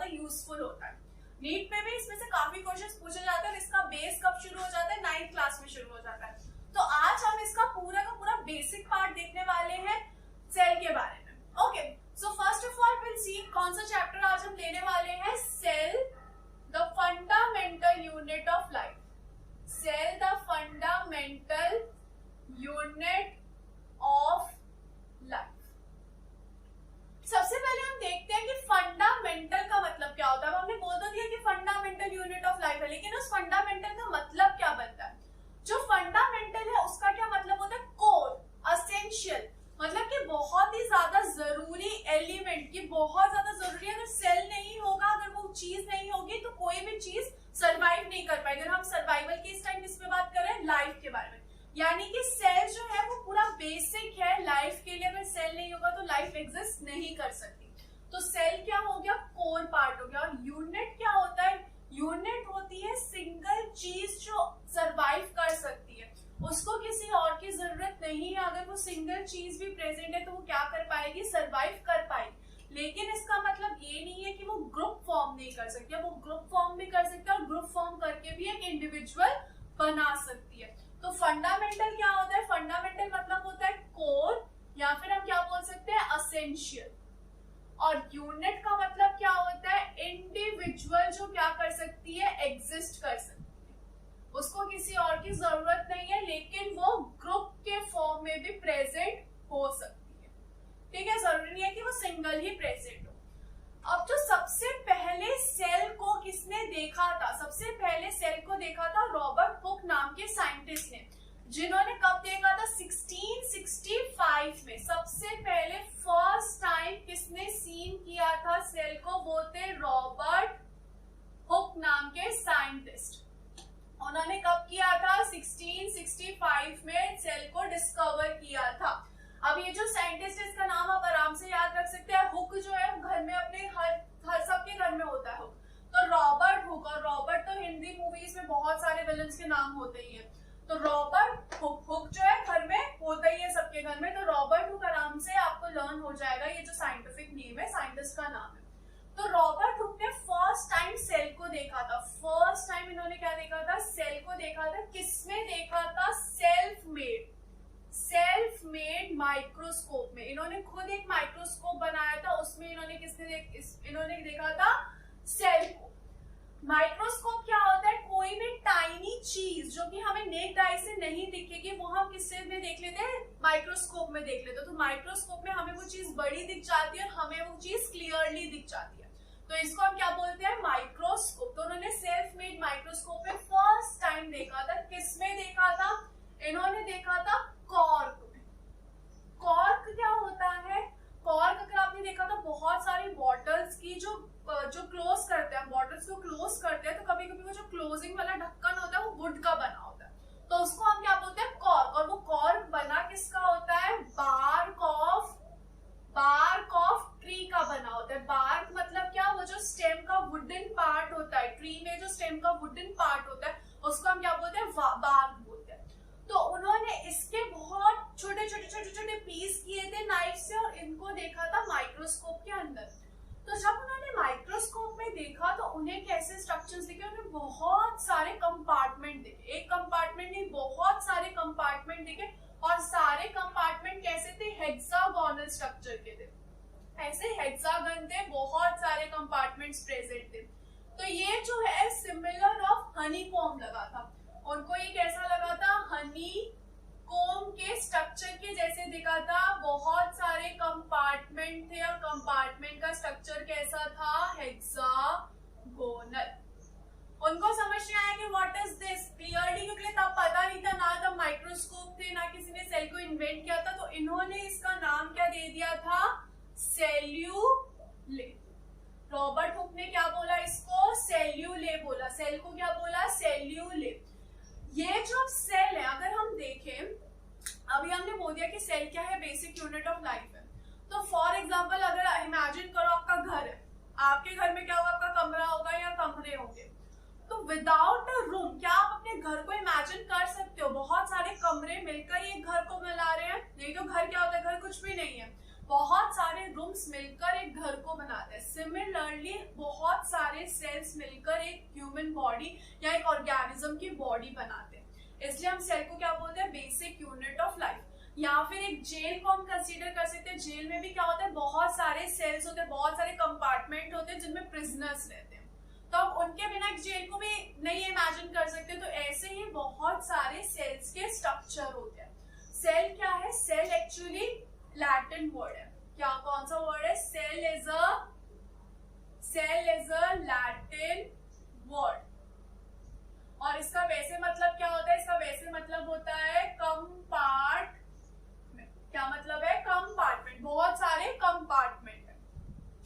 ज्यादा यूजफुल होता है। नीट में भी इसमें से काफी क्वेश्चंस पूछे जाते हैं। इसका बेस कब शुरू हो जाता है? 9th क्लास में शुरू हो जाता है। तो आज हम इसका पूरा का पूरा बेसिक पार्ट देखने वाले हैं सेल के बारे में। Okay, so first of all will see कौन सा चैप्टर आज हम लेने वाले हैं? Cell the fundamental unit of life. Cell the fundamental unit of life. सबसे पहले हम देखते हैं कि फंडामेंटल का मतलब क्या होता है। हमने बोल तो दिया कि फंडामेंटल यूनिट ऑफ लाइफ है, लेकिन उस फंडामेंटल का मतलब क्या बनता है? जो फंडामेंटल है उसका क्या मतलब होता है? कोर, असेंशियल, मतलब कि बहुत ही ज्यादा जरूरी एलिमेंट, की बहुत ज्यादा जरूरी है। अगर सेल नहीं होगा, अगर वो चीज नहीं होगी तो कोई भी चीज सरवाइव नहीं कर पाएगी। अगर हम सर्वाइवल की इस टाइम किस पे बात कर रहे हैं? लाइफ के बारे में। यानी कि सेल जो है वो पूरा बेसिक है लाइफ के लिए। अगर सेल नहीं होगा तो लाइफ एग्जिस्ट नहीं कर सकती। तो सेल क्या हो गया? कोर पार्ट हो गया। और यूनिट क्या होता है? यूनिट होती है सिंगल चीज जो सरवाइव कर सकती है, उसको किसी और की जरूरत नहीं है। अगर वो सिंगल चीज भी प्रेजेंट है तो वो क्या कर पाएगी? सरवाइव कर पाएगी। लेकिन इसका मतलब ये नहीं है कि वो ग्रुप फॉर्म नहीं कर सकती है। वो ग्रुप फॉर्म भी कर सकती है और ग्रुप फॉर्म करके भी एक इंडिविजुअल बना सकती है। तो फंडामेंटल क्या होता है? फंडामेंटल मतलब होता है कोर, या फिर हम क्या बोल सकते हैं? असेंशियल। और यूनिट का मतलब क्या होता है? इंडिविजुअल जो क्या कर सकती है? एग्जिस्ट कर सकती है। उसको किसी और की जरूरत नहीं है, लेकिन वो ग्रुप के फॉर्म में भी प्रेजेंट हो सकती है। ठीक है, जरूरी नहीं है कि वो सिंगल ही प्रेजेंट हो। अब जो सबसे पहले सेल को किसने देखा था? सबसे पहले सेल को देखा था रॉबर्ट हुक नाम के साइंटिस्ट ने, जिन्होंने कब देखा था? 1665 में। सबसे पहले फर्स्ट टाइम किसने सीन किया था सेल को? वो थे रॉबर्ट हुक नाम के साइंटिस्ट। उन्होंने कब किया था? 1665 में सेल को डिस्कवर किया था। अब ये जो साइंटिस्ट है इसका नाम आप आराम से याद रख सकते हैं। हुक जो है घर में अपने हर सबके घर में होता है हुक। तो रॉबर्ट हुक, और रॉबर्ट तो हिंदी मूवीज में बहुत सारे विलन्स के नाम होते ही है। तो रॉबर्ट हुक, हुक जो है घर में होता ही है सबके घर में। तो रॉबर्ट हुक आराम से आपको लर्न हो जाएगा, ये जो साइंटिफिक नेम है, साइंटिस्ट का नाम है। तो रॉबर्ट हुक ने फर्स्ट टाइम सेल को देखा था। फर्स्ट टाइम इन्होंने क्या देखा था? सेल को देखा था। किसमें देखा था? सेल्फ मेड माइक्रोस्कोप में। इन्होंने खुद एक माइक्रोस्कोप बनाया था, उसमें इन्होंने देखा था सेल को। माइक्रोस्कोप क्या होता है? कोई भी टाइनी चीज जो कि हमें नेक्ड आई से नहीं दिखेगी, वो हम किससे में देख लेते हैं? माइक्रोस्कोप में देख लेते हैं। तो माइक्रोस्कोप में हमें वो चीज बड़ी दिख जाती है और हमें वो चीज क्लियरली दिख जाती है। तो इसको हम क्या बोलते हैं? माइक्रोस्कोप। तो उन्होंने सेल्फ मेड माइक्रोस्कोप में फर्स्ट टाइम देखा था। किसमें देखा था? इन्होंने देखा था कॉर्क में। कॉर्क क्या होता है? कॉर्क अगर आपने देखा था बहुत सारी बॉटल्स की जो क्लोज करते हैं, बॉटल्स को क्लोज करते हैं, तो कभी कभी वो जो क्लोजिंग वाला ढक्कन होता है वो वुड का बना होता है। तो उसको हम क्या बोलते हैं? कॉर्क। और वो कॉर्क बना किसका होता है? बार्क ऑफ ट्री का बना होता है। बार्क मतलब क्या? वो जो स्टेम का वुडन पार्ट होता है, ट्री में जो स्टेम का वुडन पार्ट होता है उसको हम क्या बोलते हैं? बार्क बोलते हैं। तो उन्होंने इसके बहुत छोटे पीस किए थे नाइफ से और इनको देखा था माइक्रोस्कोप के अंदर। तो जब उन्होंने माइक्रोस्कोप में देखा तो उन्हें कैसे स्ट्रक्चर्स दिखे? उन्हें बहुत सारे कंपार्टमेंट दिखे। एक कंपार्टमेंट नहीं, बहुत सारे कंपार्टमेंट दिखे। और सारे कंपार्टमेंट कैसे थे? हेक्सागोनल स्ट्रक्चर के थे। ऐसे हेक्सागन थे, बहुत सारे कंपार्टमेंट्स प्रेजेंट थे। तो ये जो है सिमिलर ऑफ हनी कॉम्ब लगा था। उनको ये कैसा लगा था? हनी कोम के स्ट्रक्चर के जैसे दिखा था। बहुत सारे कंपार्टमेंट थे और कंपार्टमेंट का स्ट्रक्चर कैसा था? हेक्सागोनल। उनको समझ नहीं आया कि व्हाट इज दिस क्लियरली, क्योंकि तब पता नहीं था, ना तब माइक्रोस्कोप थे, ना किसी ने सेल को इन्वेंट किया था। तो इन्होंने इसका नाम क्या दे दिया था? सेल्यूले। रॉबर्ट हुक ने क्या बोला इसको? सेल्यूले बोला। सेल को क्या बोला? सेल्यूले। ये जो सेल है, अगर हम देखें, अभी हमने बोल दिया कि सेल क्या है? बेसिक यूनिट ऑफ लाइफ है। तो फॉर एग्जांपल अगर इमेजिन करो आपका घर है, आपके घर में क्या होगा? आपका कमरा होगा या कमरे होंगे। तो विदाउट अ रूम, क्या आप अपने घर को इमेजिन कर सकते हो? बहुत सारे कमरे मिलकर ये घर को मिला रहे हैं। नहीं तो घर क्या होता है? घर कुछ भी नहीं है। बहुत सारे रूम्स मिलकर एक घर को बनाते हैं, सिमिलरली बहुत सारे सेल्स मिलकर एक ह्यूमन बॉडी या एक ऑर्गेनिज्म की बॉडी बनाते हैं। इसलिए हम सेल को क्या बोलते हैं, बेसिक यूनिट ऑफ लाइफ। या फिर एक जेल को हम कंसीडर कर सकते हैं। जेल में भी क्या होता है, बहुत सारे सेल्स होते हैं, बहुत सारे कंपार्टमेंट होते हैं जिनमें प्रिजनर्स रहते हैं, तो हम उनके बिना एक जेल को भी नहीं इमेजिन कर सकते। तो ऐसे ही बहुत सारे सेल्स के स्ट्रक्चर होते हैं। सेल क्या है, सेल एक्चुअली लैटिन वर्ड है। क्या, कौन सा वर्ड है, cell is a Latin word. और इसका वैसे मतलब क्या होता है, इसका वैसे मतलब होता है कंपार्टमेंट। क्या मतलब है, कंपार्टमेंट, बहुत सारे कंपार्टमेंट है,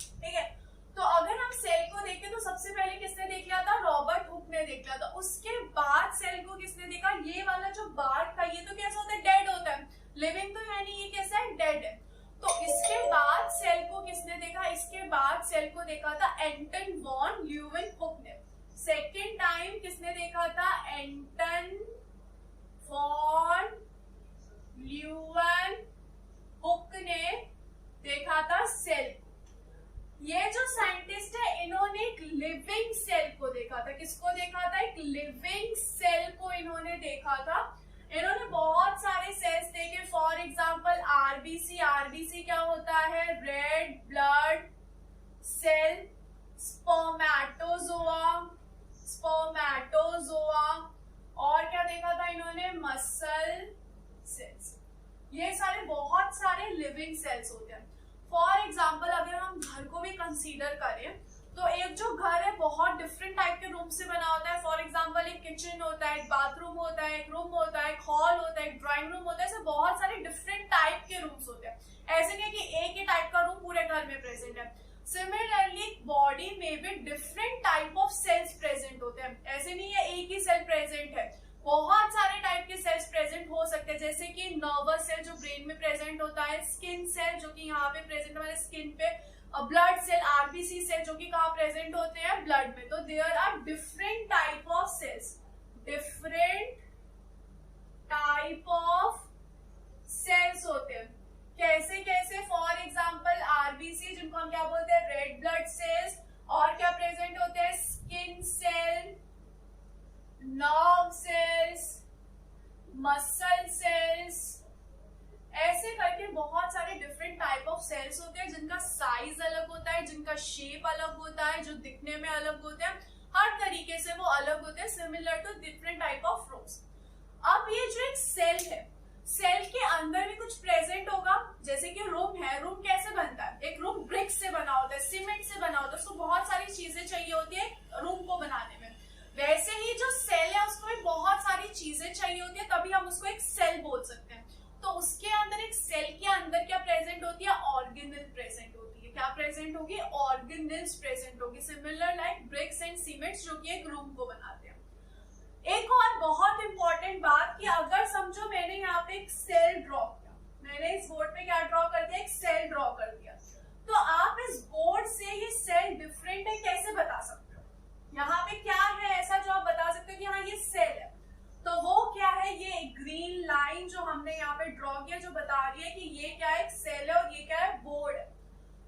ठीक है। तो अगर हम सेल को देखें तो सबसे पहले किसने देख लिया था, रॉबर्ट हुक ने देख लिया था। उसके बाद सेल को किसने देखा, ये वाला जो बार्क था ये तो कैसा होता है, डेड होता है, लिविंग तो है नहीं, ये कैसा है, डेड है। तो इसके बाद सेल को किसने देखा, इसके बाद सेल को देखा था एंटन वॉन ल्यूवेनहुक ने। सेकेंड टाइम किसने देखा था, एंटन वॉन ल्यूवेनहुक ने देखा था सेल को। ये जो साइंटिस्ट है इन्होंने एक लिविंग सेल को देखा था। किसको देखा था, एक लिविंग सेल को इन्होंने देखा था। इन्होंने बहुत सारे सेल्स देखे, फॉर एग्जांपल आरबीसी। आरबीसी क्या होता है, रेड ब्लड सेल, स्पर्मेटोजोआ, और क्या देखा था इन्होंने, मसल सेल्स। ये सारे बहुत सारे लिविंग सेल्स होते हैं। फॉर एग्जाम्पल अगर हम घर को भी कंसीडर करें तो एक जो घर है बहुत डिफरेंट टाइप के रूम से बना होता है। फॉर एग्जाम्पल एक किचन होता है, एक बाथरूम होता है, एक रूम होता है, एक हॉल होता है, एक ड्राइंग रूम होता है, ऐसे बहुत सारे डिफरेंट टाइप के रूम्स होते हैं। ऐसे नहीं कि एक ही टाइप का रूम पूरे घर में प्रेजेंट है। सिमिलरली बॉडी में भी different type of cells present होते हैं। ऐसे नहीं है एक ही सेल प्रेजेंट है, बहुत सारे टाइप के सेल्स प्रेजेंट हो सकते हैं। जैसे कि नर्वस सेल जो ब्रेन में प्रेजेंट होता है, स्किन सेल जो कि यहाँ पे प्रेजेंट हमारे स्किन पे, ब्लड सेल, आरबीसी सेल जो कि कहाँ प्रेजेंट होते हैं, ब्लड में। तो there are different type of cells, different type of cells होते हैं। कैसे कैसे, फॉर एग्जाम्पल आरबीसी जिनको हम क्या बोलते हैं, रेड ब्लड सेल्स, और क्या प्रेजेंट होते हैं, skin cell, nerve cells, muscle cells, ऐसे करके बहुत सारे डिफरेंट टाइप ऑफ सेल्स होते हैं जिनका साइज अलग होता है, जिनका शेप अलग होता है, जो दिखने में अलग होते हैं, हर तरीके से वो अलग होते हैं, similar to different type of rose. अब ये जो एक सेल है, सेल के अंदर भी कुछ प्रेजेंट होगा। जैसे कि रूम है, रूम कैसे बनता है, एक रूम ब्रिक से बना होता है, सीमेंट से बना होता है, उसको बहुत सारी चीजें चाहिए होती है रूम को बनाने में। वैसे ही जो सेल है उसको भी बहुत सारी चीजें चाहिए होती है, तभी हम उसको एक सेल बोल सकते हैं। तो उसके अंदर, एक सेल के अंदर क्या प्रेजेंट होती है, ऑर्गेनेल प्रेजेंट होती है। क्या प्रेजेंट होगी, ऑर्गेनेल्स प्रेजेंट होगी, similar like bricks and cements जो कि एक रूम को बनाते हैं। एक और बहुत इंपॉर्टेंट बात कि अगर समझो मैंने यहाँ पे एक सेल ड्रॉ किया, मैंने इस बोर्ड पे क्या ड्रॉ कर दिया, एक सेल ड्रॉ कर दिया, तो आप इस बोर्ड से ये सेल डिफरेंट है कैसे बता सकते हो। यहाँ पे क्या है ऐसा जो आप बता सकते हो कि हाँ ये सेल है, तो वो क्या है, ये ग्रीन लाइन जो हमने यहाँ पे ड्रॉ किया जो बता रही है कि ये क्या है, एक सेल है, और ये क्या है, बोर्ड है।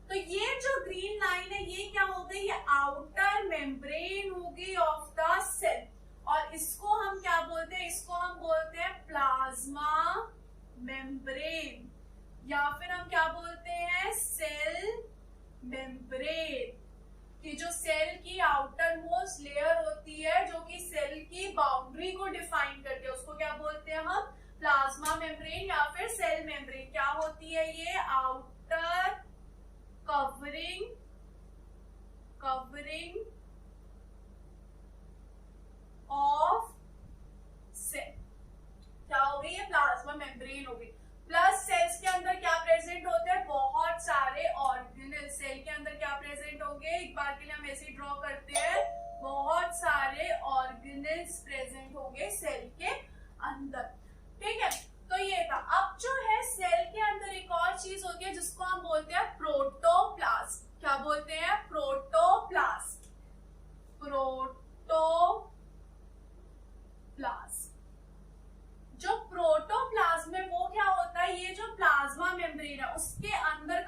तो ये जो ग्रीन लाइन है ये क्या हो गई, ये आउटर मेम्ब्रेन होगी ऑफ द सेल, और इसको हम क्या बोलते हैं, इसको हम बोलते हैं प्लाज्मा मेम्ब्रेन, या फिर हम क्या बोलते हैं, सेल मेम्ब्रेन। कि जो सेल की आउटर मोस्ट लेयर होती है जो कि सेल की बाउंड्री को डिफाइन करती है, उसको क्या बोलते हैं हम, प्लाज्मा मेम्ब्रेन या फिर सेल मेम्ब्रेन। क्या होती है ये, आउटर कवरिंग ऑफ सेल, क्या हो गई, ये प्लाज्मा मेम्ब्रेन हो गई। प्लस सेल्स के अंदर क्या प्रेजेंट होते हैं, बहुत सारे ऑर्गेनेल। सेल के अंदर क्या प्रेजेंट होंगे, एक बार के लिए हम ऐसे ही ड्रॉ करते हैं, बहुत सारे ऑर्गेनेल्स प्रेजेंट होंगे सेल के अंदर, ठीक है। तो ये था। अब जो है सेल के अंदर एक और चीज होती है जिसको हम बोलते हैं प्रोटोप्लाज्म। क्या बोलते हैं, प्रोटोप्लाज्म, जो प्रोटोप्लाज्म है वो क्या होता है, ये जो प्लाज्मा मेम्ब्रेन है उसके अंदर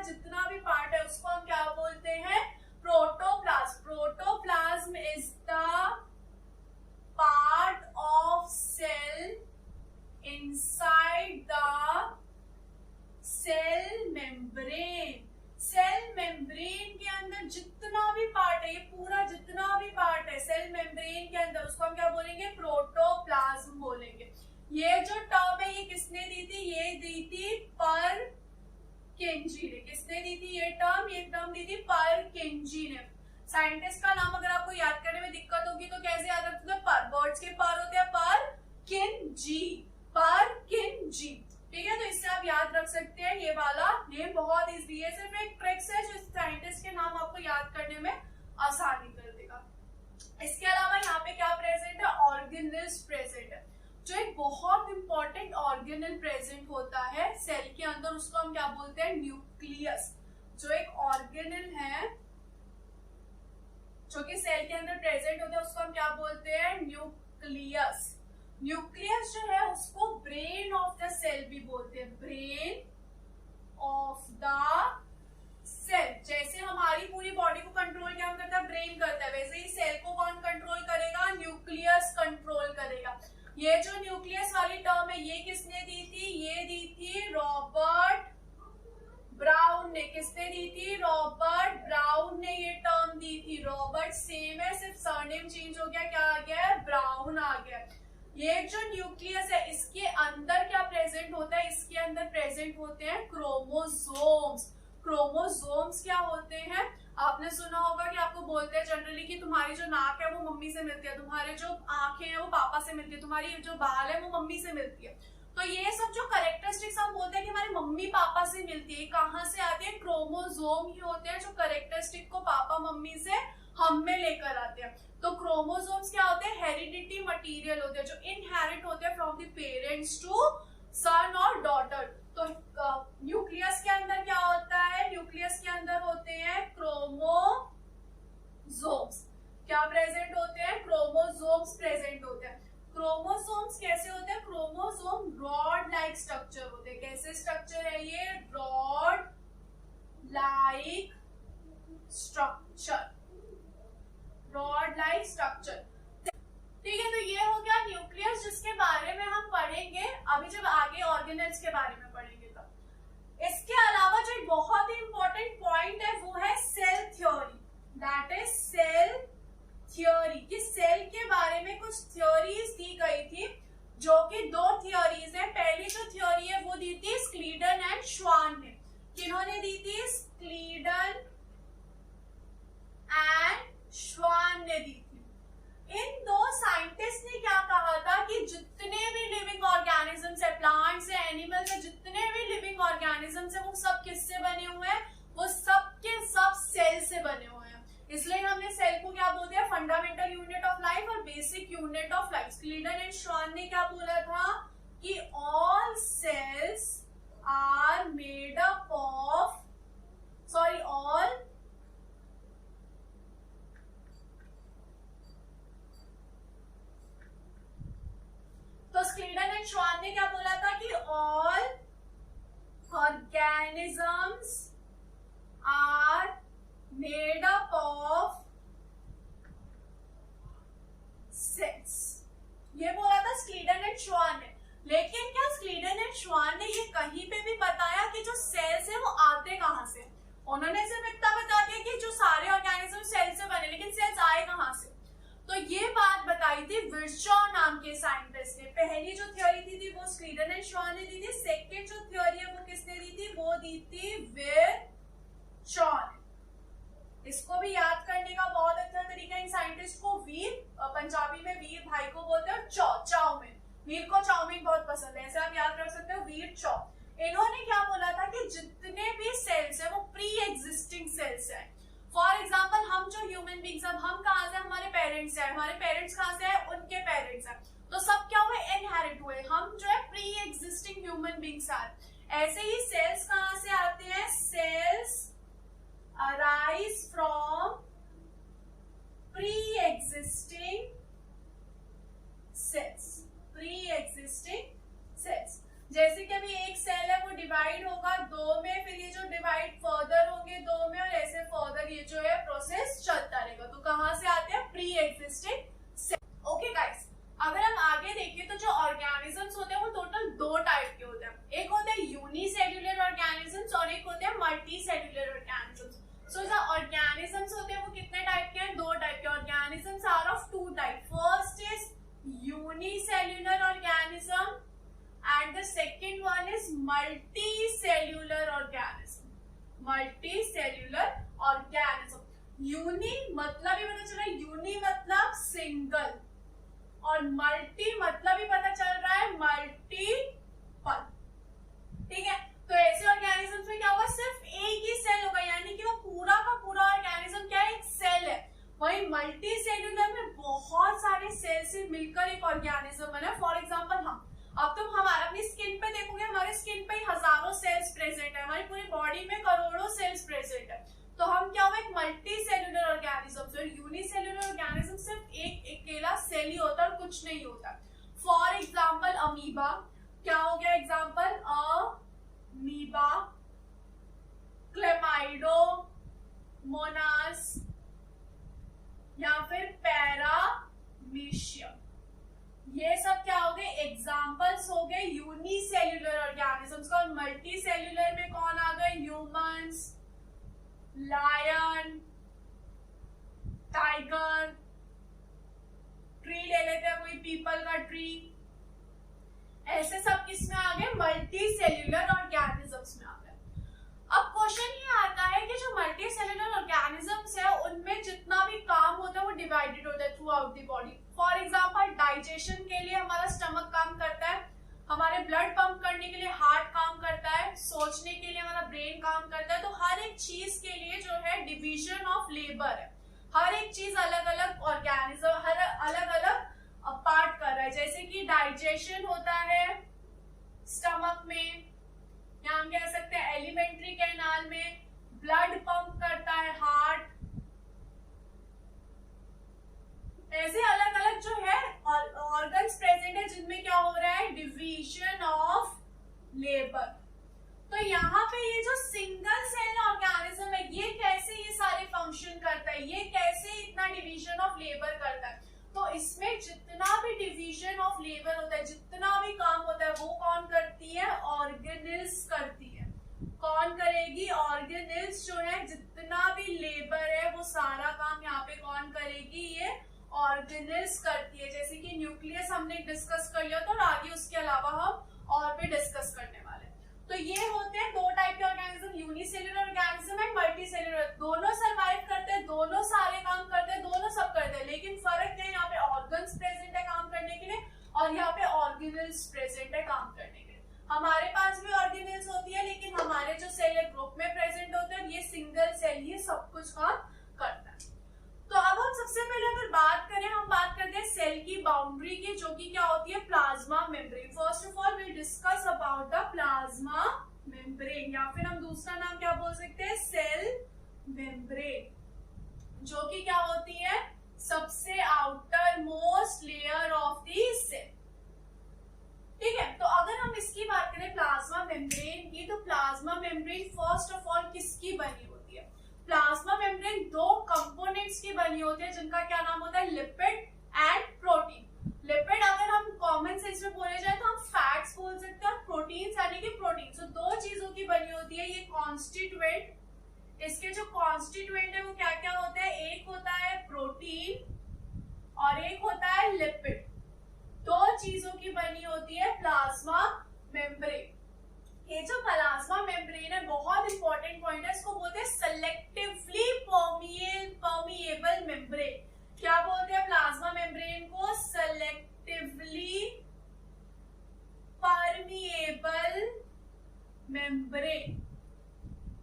जितना भी पार्ट है उसको हम क्या बोलते हैं, protoplasm. Protoplasm is the part of cell inside the cell membrane. Cell membrane के अंदर जितना भी पार्ट है, ये पूरा जितना भी पार्ट है सेल मेम्ब्रेन के अंदर, उसको हम क्या बोलेंगे, प्रोटोप्लाज्म बोलेंगे। ये जो टर्म है ये किसने दी थी, ये दी थी परकिंजी ने। किसने दी थी ये टर्म दी थी परकिंजी ने। साइंटिस्ट का नाम अगर आपको याद करने में दिक्कत होगी तो कैसे याद रखते हैं, पर, वर्ड्स के पर होते हैं परकिंजी, परकिंजी। ठीक है, तो इससे आप याद रख सकते हैं। ये वाला नेम बहुत इजी है, सिर्फ एक ट्रिक्स है जो साइंटिस्ट के नाम आपको याद करने में आसानी कर देगा। इसके अलावा यहाँ पे क्या प्रेजेंट है, ऑर्गेनेल्स प्रेजेंट है। जो एक बहुत इंपॉर्टेंट ऑर्गेनेल प्रेजेंट होता है सेल के अंदर, उसको हम क्या बोलते हैं, न्यूक्लियस। जो एक ऑर्गेनेल है जो कि सेल के अंदर प्रेजेंट होता है उसको हम क्या बोलते हैं, न्यूक्लियस। न्यूक्लियस जो है उसको ब्रेन ऑफ द सेल भी बोलते हैं, ब्रेन ऑफ द सेल। जैसे हमारी पूरी बॉडी को कंट्रोल क्या करता है, ब्रेन करता है, वैसे ही सेल को कौन कंट्रोल करेगा, न्यूक्लियस कंट्रोल करेगा। ये जो न्यूक्लियस वाली टर्म है ये किसने दी थी, ये दी थी रॉबर्ट ब्राउन ने। किसने दी थी, रॉबर्ट ब्राउन ने ये टर्म दी थी। रॉबर्ट सेम है, सिर्फ सरनेम चेंज हो गया, क्या आ गया है, ब्राउन आ गया। ये जो न्यूक्लियस है इसके अंदर क्या प्रेजेंट होता है, इसके अंदर प्रेजेंट होते हैं क्रोमोसोम्स। क्रोमोसोम्स क्या होते हैं, आपने सुना होगा कि आपको बोलते हैं जनरली कि तुम्हारी जो नाक है वो मम्मी से मिलती है, तुम्हारे जो आंखें हैं वो पापा से मिलती है, तुम्हारी जो बाल है वो मम्मी से मिलती है। तो ये सब जो कैरेक्टरिस्टिक्स हम बोलते हैं कि हमारे मम्मी पापा से मिलती है, कहाँ से आती है, क्रोमोसोम ही होते हैं जो कैरेक्टरिस्टिक को पापा मम्मी से हम में लेकर आते हैं। तो क्रोमोसोम्स क्या होते हैं, हेरिडिटी मटेरियल होते हैं जो इनहेरिट होते हैं फ्रॉम द पेरेंट्स टू सन और डॉटर। तो न्यूक्लियस के अंदर क्या होता है, न्यूक्लियस के अंदर होते हैं क्रोमोसोम्स। क्या प्रेजेंट होते हैं, क्रोमोसोम्स प्रेजेंट होते हैं। क्रोमोसोम्स कैसे होते हैं, क्रोमोसोम रॉड लाइक स्ट्रक्चर होते हैं। कैसे स्ट्रक्चर है ये, rod like structure, rod like structure. ठीक है, तो ये हो गया न्यूक्लियस जिसके बारे में हम पढ़ेंगे अभी जब आगे ऑर्गेनेल्स के बारे में पढ़ेंगे तब। इसके अलावा जो बहुत ही इंपॉर्टेंट पॉइंट है वो है cell theory, that is cell theory. कि सेल के बारे में कुछ थ्योरीज दी गई थी जो कि दो थ्योरीज है। पहली जो थ्योरी है वो दी थी स्क्लीडन एंड श्वान ने। किन्होंने दी थी, स्क्लीडन एंड श्वान ने दी थी। इन दो साइंटिस्ट ने क्या कहा था कि जितने भी लिविंग ऑर्गेनिजम्स है, प्लांट्स है, एनिमल्स है, जितने भी लिविंग ऑर्गेनिजम्स है वो सब किससे बने हुए हैं, वो सब के सब सेल से बने हुए हैं। इसलिए हमने सेल को क्या बोलते हैं, फंडामेंटल यूनिट ऑफ लाइफ और basic unit of life. Schleiden and Schwann ने क्या बोला था कि all cells are made up of, sorry all तो स्क्लीडन एंड श्वान ने क्या बोला था कि all organisms are made up of cells. ये बोला था स्क्लीडन एंड श्वान ने। लेकिन क्या स्क्लीडन एंड श्वान ने ये कहीं पे भी बताया कि जो सेल्स है वो आते कहां से? उन्होंने सिर्फ इतना बता दिया कि जो सारे ऑर्गेनिज्म सेल से बने, लेकिन सेल्स आए कहां से? तो ये बात बताई थी विर्चॉ नाम के साइंटिस्ट ने। पहली जो थ्योरी थी वो स्क्लीडन एंड श्वान ने दी थी। सेकंड जो थ्योरी है वो किसने दी थी, वो दी थी विर्चॉ ने। इसको भी याद करने का बहुत अच्छा तरीका, इन साइंटिस्ट को वीर, पंजाबी में वीर भाई को बोलते हैं, चाउमीन, वीर को चाउमीन बहुत पसंद है, ऐसे आप याद रख सकते हो, वीर चौ। इन्होंने क्या बोला था कि जितने भी सेल्स है वो प्री एग्जिस्टिंग सेल्स है। फॉर एग्जाम्पल हम जो ह्यूमन बींग्स, अब हम कहां से, हमारे पेरेंट्स है, हमारे पेरेंट्स कहां से है, उनके पेरेंट्स है, तो सब क्या हुए, इनहेरिट हुए, हम जो है pre existing human beings are. ऐसे ही सेल्स कहां से आते हैं, cells arise from pre existing cells, pre existing cells. जैसे कि अभी एक सेल है वो डिवाइड होगा दो में, फिर ये जो डिवाइड ये जो है प्रोसेस चलता रहेगा। तो कहाँ से आते हैं? Pre existing cell. Okay guys, अगर हम आगे देखें तो जो ऑर्गेनिजम्स होते हैं वो टोटल 2 टाइप के होते हैं। एक होते हैं यूनिसेल्युलर ऑर्गेनिजम्स और एक होते हैं मल्टी सेल्युलर ऑर्गेनिजम्स। सो जो ऑर्गेनिजम्स होते हैं वो कितने टाइप के हैं? 2 टाइप के। Organisms are of 2 type. First is unicellular organism and the second one is multicellular organism. Multicellular organism. Uni मतलब ही पता चल रहा है, यूनि मतलब सिंगल, और मल्टी मतलब ही पता चल रहा है मल्टीपल। ठीक है, तो ऐसे ऑर्गेनिजम्स में क्या होगा? सिर्फ एक ही सेल होगा, यानी कि वो पूरा का पूरा ऑर्गेनिज्म क्या है? एक सेल है। वही मल्टी सेल्यूलर में बहुत सारे सेल से मिलकर एक ऑर्गेनिज्म बना। फॉर एग्जाम्पल अब तुम हमारा अपनी स्किन पे देखोगे, हमारे स्किन पे हजारों सेल्स प्रेजेंट है, हमारी पूरी बॉडी में करोड़ों सेल्स प्रेजेंट है। तो हम क्या हुआ? एक मल्टी सेल्यूलर ऑर्गेनिज्म। और यूनिसेल्यूलर ऑर्गेनिज्म सिर्फ एक अकेला सेल ही होता है और कुछ नहीं होता। फॉर एग्जाम्पल अमीबा, क्या हो गया एग्जाम्पल? अमीबा, क्लेमाइडोमोनास या फिर पैरामीशियम, ये सब क्या हो गए? एग्जाम्पल्स हो गए यूनिसेल्युलर ऑर्गेनिजम्स का। और मल्टी सेल्युलर में कौन आ गए? ह्यूमंस, लायन, टाइगर, ट्री ले लेते हैं कोई, पीपल का ट्री, ऐसे सब किसमें आ गए? मल्टी सेल्युलर ऑर्गेनिजम्स में आ गए। अब क्वेश्चन ये आता है कि जो मल्टी सेल्युलर ऑर्गेनिजम्स है उनमें जितना भी काम होता है वो डिवाइडेड होता है through out the body. For example digestion के लिए हमारा स्टमक काम करता है, हमारे ब्लड पंप करने के लिए हार्ट काम करता है, सोचने के लिए हमारा ब्रेन काम करता है। तो हर एक चीज के लिए जो है डिवीजन ऑफ लेबर है, हर एक चीज अलग अलग ऑर्गेनिज्म, हर अलग अलग पार्ट कर रहा है। जैसे कि डाइजेशन होता है स्टमक में, या हम कह सकते हैं एलिमेंट्री कैनाल में, ब्लड पंप करता है हार्ट, ऐसे अलग अलग जो है ऑर्गन्स प्रेजेंट है जिनमें क्या हो रहा है? Division of labour. तो यहाँ पे ये जो सिंगल सेल ऑर्गेनिज्म है ये कैसे ये सारे फंक्शन करता है, ये कैसे इतना डिवीजन ऑफ लेबर करता है? तो इसमें जितना भी डिवीजन ऑफ लेबर होता है, जितना भी काम होता है, वो कौन करती है? ऑर्गेनिल्स करती है। कौन करेगी? ऑर्गेनिल्स जो है, जितना भी लेबर है वो सारा काम यहाँ पे कौन करेगी? ये ऑर्गेनिल्स करती है। जैसे कि न्यूक्लियस हमने डिस्कस कर लिया, तो आगे उसके अलावा हम और भी डिस्कस करने वाले हैं। तो ये होते हैं 2 टाइप के organism, unicellular organism and multi cellular. दोनों सर्वाइव करते हैं, दोनों सारे काम करते हैं, दोनों सब करते हैं, लेकिन फर्क क्या है? यहाँ पे ऑर्गन्स प्रेजेंट है काम करने के लिए और यहाँ पे ऑर्गेनिल्स प्रेजेंट है काम करने के लिए। हमारे पास भी ऑर्गेनिल्स होती है, लेकिन हमारे जो सेल है ग्रुप में प्रेजेंट होते हैं, ये सिंगल सेल ही सब कुछ काम करता है। तो अब हम सबसे पहले अगर बात करें, हम बात करते हैं सेल की बाउंड्री की, जो कि क्या होती है? Plasma membrane. First of all we discuss about the plasma membrane, या फिर हम दूसरा नाम क्या बोल सकते हैं? सेल मेम्ब्रेन, जो कि क्या होती है? सबसे outermost layer of the cell. ठीक है, तो अगर हम इसकी बात करें प्लाज्मा मेम्ब्रेन की, तो plasma membrane first of all किसकी बनी होती है? प्लाज्मा मेम्ब्रेन 2 कंपोनेंट्स की बनी होती है, जिनका क्या नाम होता है? Lipid and protein. लिपिड अगर हम कॉमन सेंस में बोले जाए तो हम फैट्स बोल सकते हैं, और प्रोटीन्स यानी कि प्रोटीन। तो 2 चीजों की बनी होती है ये कॉन्स्टिट्यूएंट। इसके जो कॉन्स्टिट्यूएंट है वो क्या क्या होते हैं? एक होता है प्रोटीन और एक होता है लिपिड। 2 चीजों की बनी होती है प्लाज्मा मेम्ब्रेन। ये जो प्लाज्मा मेम्ब्रेन है बहुत इंपॉर्टेंट पॉइंट है, इसको बोलते हैं सेलेक्टिवली परमिएबल मेम्ब्रेन। क्या बोलते हैं प्लाज्मा मेम्ब्रेन को? Selectively permeable membrane.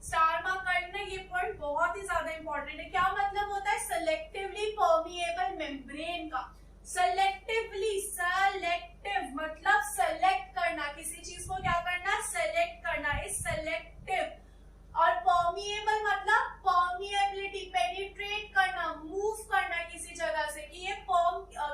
Star mark करना, ये पॉइंट बहुत ही ज्यादा इंपॉर्टेंट है। क्या मतलब होता है सेलेक्टिवली परमिएबल मेम्ब्रेन का? सेलेक्टिवली, सेलेक्टिव मतलब सेलेक्ट करना, किसी चीज को क्या करना? सेलेक्ट करना, इस सेलेक्टिव। और परमिएबल मतलब परमिएबिलिटी, पेनिट्रेट करना, मूव करना किसी जगह से, कि ये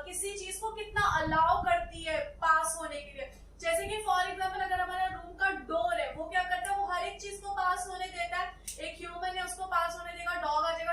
किसी चीज को कितना अलाउ करती है पास होने के लिए। जैसे कि फॉर एग्जाम्पल अगर हमारा रूम का डोर है, वो क्या करता है? वो हर एक चीज को पास होने देता है। एक ह्यूमन है, उसको पास होने देगा, डॉग आ जाएगा,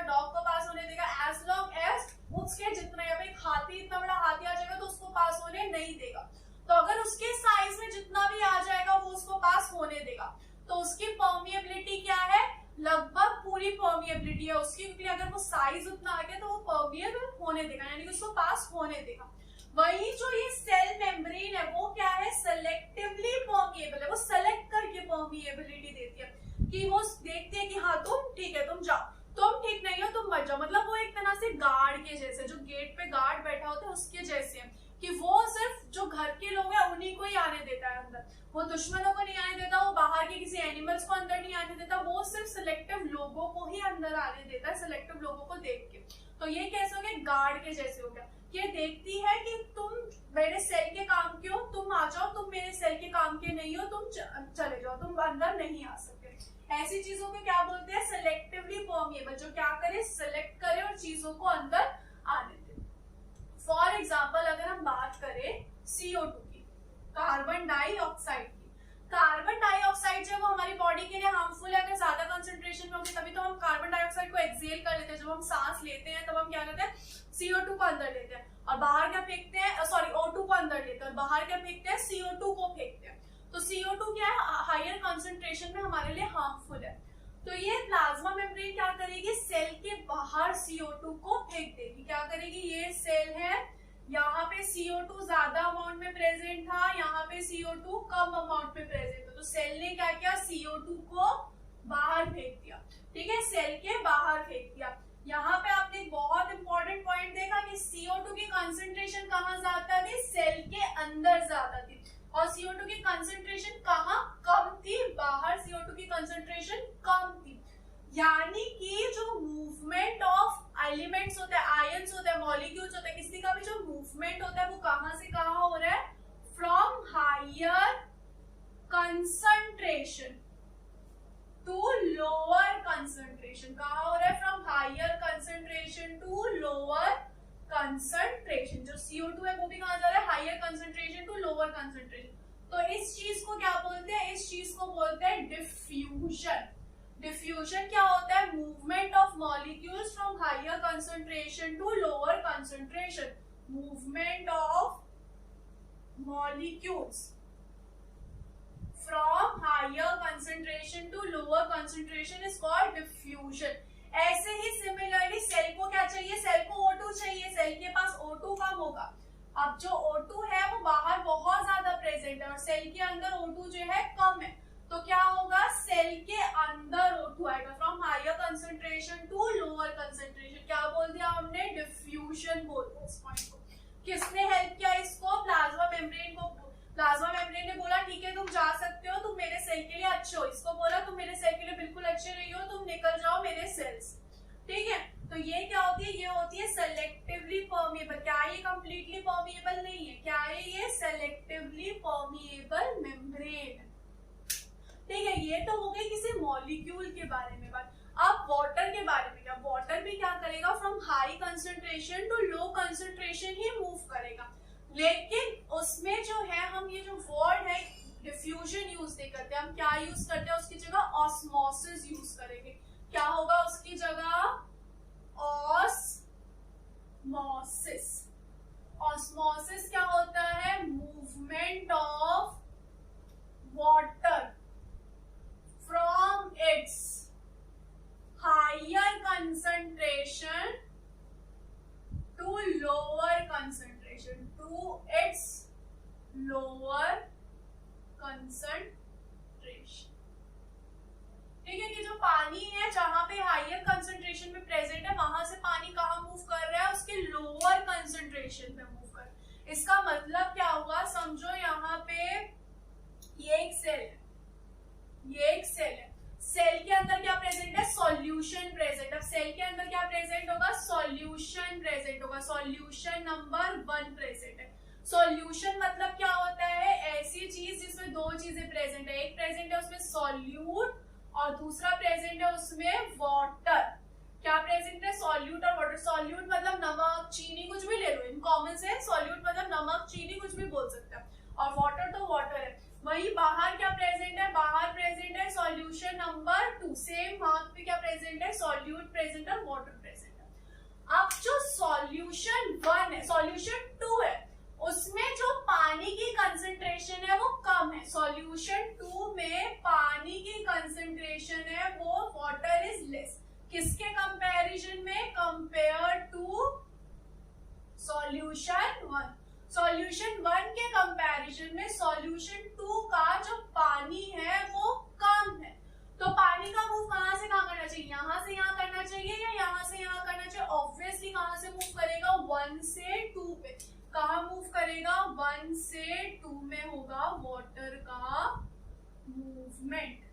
तो उसकी परमिएबिलिटी क्या है, लगभग पूरी परमिएबिलिटी है उसकी, क्योंकि अगर वो साइज उतना आ गया तो वो परमिएबल होने देगा, यानी कि उसको पास होने देगा। वही जो ये सेल मेम्ब्रेन है वो क्या है, सेलेक्टिवली परमिएबल है, वो सेलेक्ट करके परमिएबिलिटी देती है कि वो देखते हैं कि हाँ तुम ठीक है तुम जाओ, तुम ठीक नहीं हो तुम मत जाओ। मतलब वो एक तरह से गार्ड के जैसे, जो गेट पे गार्ड बैठा होता है उसके जैसे है, कि वो सिर्फ जो घर के लोग हैं उन्हीं को ही आने देता है अंदर, वो दुश्मनों को नहीं आने देता, वो बाहर के किसी एनिमल्स को अंदर नहीं आने देता, वो सिर्फ सिलेक्टिव लोगों को ही अंदर आने देता है, सिलेक्टिव लोगों को देख के। तो ये कैसे हो गया, गार्ड के जैसे हो गया। ये देखती है कि तुम मेरे सेल के काम के हो, तुम आ जाओ, तुम मेरे सेल के काम के नहीं हो, तुम चले जाओ, तुम अंदर नहीं आ सकते। ऐसी चीजों को क्या बोलते हैं, सिलेक्टिवली परमिएबल, जो क्या करे, सिलेक्ट करे और चीजों को अंदर आने दे। फॉर एग्जाम्पल अगर हम बात करें CO2 की, कार्बन डाइऑक्साइड की, कार्बन डाइऑक्साइड जो है वो हमारी बॉडी के लिए हार्मफुल है, अगर ज्यादा कंसंट्रेशन में होगी तभी तो हम कार्बन डाइऑक्साइड को एक्सेल कर लेते हैं। जब हम सांस लेते हैं तब हम क्या करते हैं, CO2 को अंदर लेते हैं और बाहर क्या फेंकते हैं, सॉरी O2 को अंदर लेते हैं और बाहर क्या फेंकते हैं, CO2 को फेंकते हैं। तो CO2 क्या है, हायर कंसंट्रेशन में हमारे लिए हार्मफुल है। तो ये प्लाज्मा मेम्ब्रेन क्या करेगी, सेल के बाहर CO2 को फेंक देगी। क्या करेगी, ये सेल है, यहाँ पे CO2 ज्यादा अमाउंट में प्रेजेंट था, यहाँ पे CO2 कम अमाउंट में प्रेजेंट था, तो सेल ने क्या किया, CO2 को बाहर फेंक दिया। ठीक है, सेल के बाहर फेंक दिया। यहाँ पे आपने एक बहुत इंपॉर्टेंट पॉइंट देखा कि CO2 की कंसंट्रेशन कहाँ ज्यादा थी, सेल के अंदर ज्यादा थी, और CO2 की कंसंट्रेशन कहाँ कम थी, बाहर CO2 की कंसंट्रेशन कम थी। यानी कि जो मूवमेंट ऑफ एलिमेंट्स होते हैं, आयंस होते हैं, मॉलिक्यूल्स होते हैं, किसी का भी जो मूवमेंट होता है वो कहाँ से कहाँ हो रहा है, from higher concentration to lower concentration. कहाँ हो रहा है, from higher concentration to lower concentration. जो CO2 है वो भी कहाँ जा रहा है, higher concentration to lower concentration. तो इस चीज को क्या बोलते हैं, इस चीज को बोलते हैं डिफ्यूजन। डिफ्यूजन क्या होता है, movement of molecules from higher concentration to lower concentration. Movement of molecules from higher concentration to lower concentration is called diffusion. ऐसे ही सिमिलरली सेल को क्या चाहिए, सेल को O2 चाहिए, सेल के पास O2 कम होगा। अब जो O2 है वो बाहर बहुत ज्यादा प्रेजेंट है और सेल के अंदर O2 जो है कम है, तो क्या होगा, सेल के अंदर O2 आएगा, from higher concentration to lower concentration. क्या बोल दिया हमने, डिफ्यूजन बोल दिया इस पॉइंट को। किसने हेल्प किया इसको, प्लाज्मा मेम्ब्रेन को। प्लाज्मा मेम्ब्रेन ने बोला ठीक है तुम जा सकते हो, तुम मेरे सेल के लिए अच्छे हो। इसको बोला तुम मेरे सेल के लिए बिल्कुल अच्छे नहीं हो, तुम निकल जाओ मेरे सेल्स। ठीक है, तो ये क्या होती है, ये होती है सेलेक्टिवली परमिएबल। क्या ये कंप्लीटली परमिएबल नहीं है, क्या है ये सेलेक्टिवली परमिएबल मेम्ब्रेन। ठीक है, ये तो हो गई किसी मॉलिक्यूल के बारे में बात। अब वाटर के बारे में क्या, वाटर भी क्या करेगा, from high concentration to low concentration ही मूव करेगा। लेकिन उसमें जो है हम ये जो वर्ड है डिफ्यूजन यूज नहीं करते, हम क्या यूज करते हैं उसकी जगह, ऑस्मोसिस यूज करेंगे। क्या होगा उसकी जगह, ऑस्मोसिस। ऑस्मोसिस क्या होता है, movement of water from its higher concentration to lower concentration, to its lower concentration. ठीक है, कि जो पानी है जहां पे हायर कंसंट्रेशन में प्रेजेंट है, वहां से पानी कहाँ मूव कर रहा है, उसके लोअर कंसंट्रेशन पे मूव कर। इसका मतलब क्या हुआ, समझो यहाँ पे ये एक सेल है, ये एक सेल है, सेल के अंदर क्या प्रेजेंट है, सॉल्यूशन प्रेजेंट। अब सेल के अंदर क्या प्रेजेंट होगा, सॉल्यूशन प्रेजेंट होगा, सॉल्यूशन नंबर 1 प्रेजेंट है। सॉल्यूशन मतलब क्या होता है, ऐसी चीज जिसमें दो चीजें प्रेजेंट है, एक प्रेजेंट है उसमें सॉल्यूट और दूसरा प्रेजेंट है उसमें वाटर। क्या प्रेजेंट है, सॉल्यूट और वाटर। सॉल्यूट मतलब नमक, चीनी, कुछ भी ले लो, इन कॉमन से सॉल्यूट मतलब नमक, चीनी, कुछ भी बोल सकते हैं, और वाटर तो वाटर है। वही बाहर क्या प्रेजेंट है, बाहर प्रेजेंट है सॉल्यूशन नंबर 2, सेम वहां पे क्या प्रेजेंट है, सॉल्यूट प्रेजेंट है, वाटर प्रेजेंट है। अब जो सॉल्यूशन 1 है, सॉल्यूशन 2 है, उसमें जो पानी की कंसंट्रेशन है वो कम है। सॉल्यूशन 2 में पानी की कंसंट्रेशन है वो वाटर इज लेस। किसके कंपैरिजन में? Compare to solution 1। सॉल्यूशन 1 के कंपैरिजन में सॉल्यूशन 2 का जो पानी है वो कम है। तो पानी का मूव कहां से कहां करना चाहिए? यहां से यहां करना चाहिए या यहां से यहां करना चाहिए? ऑब्वियसली कहां से मूव करेगा? 1 से 2 पे। कहां मूव करेगा? 1 से 2 में होगा वाटर का मूवमेंट।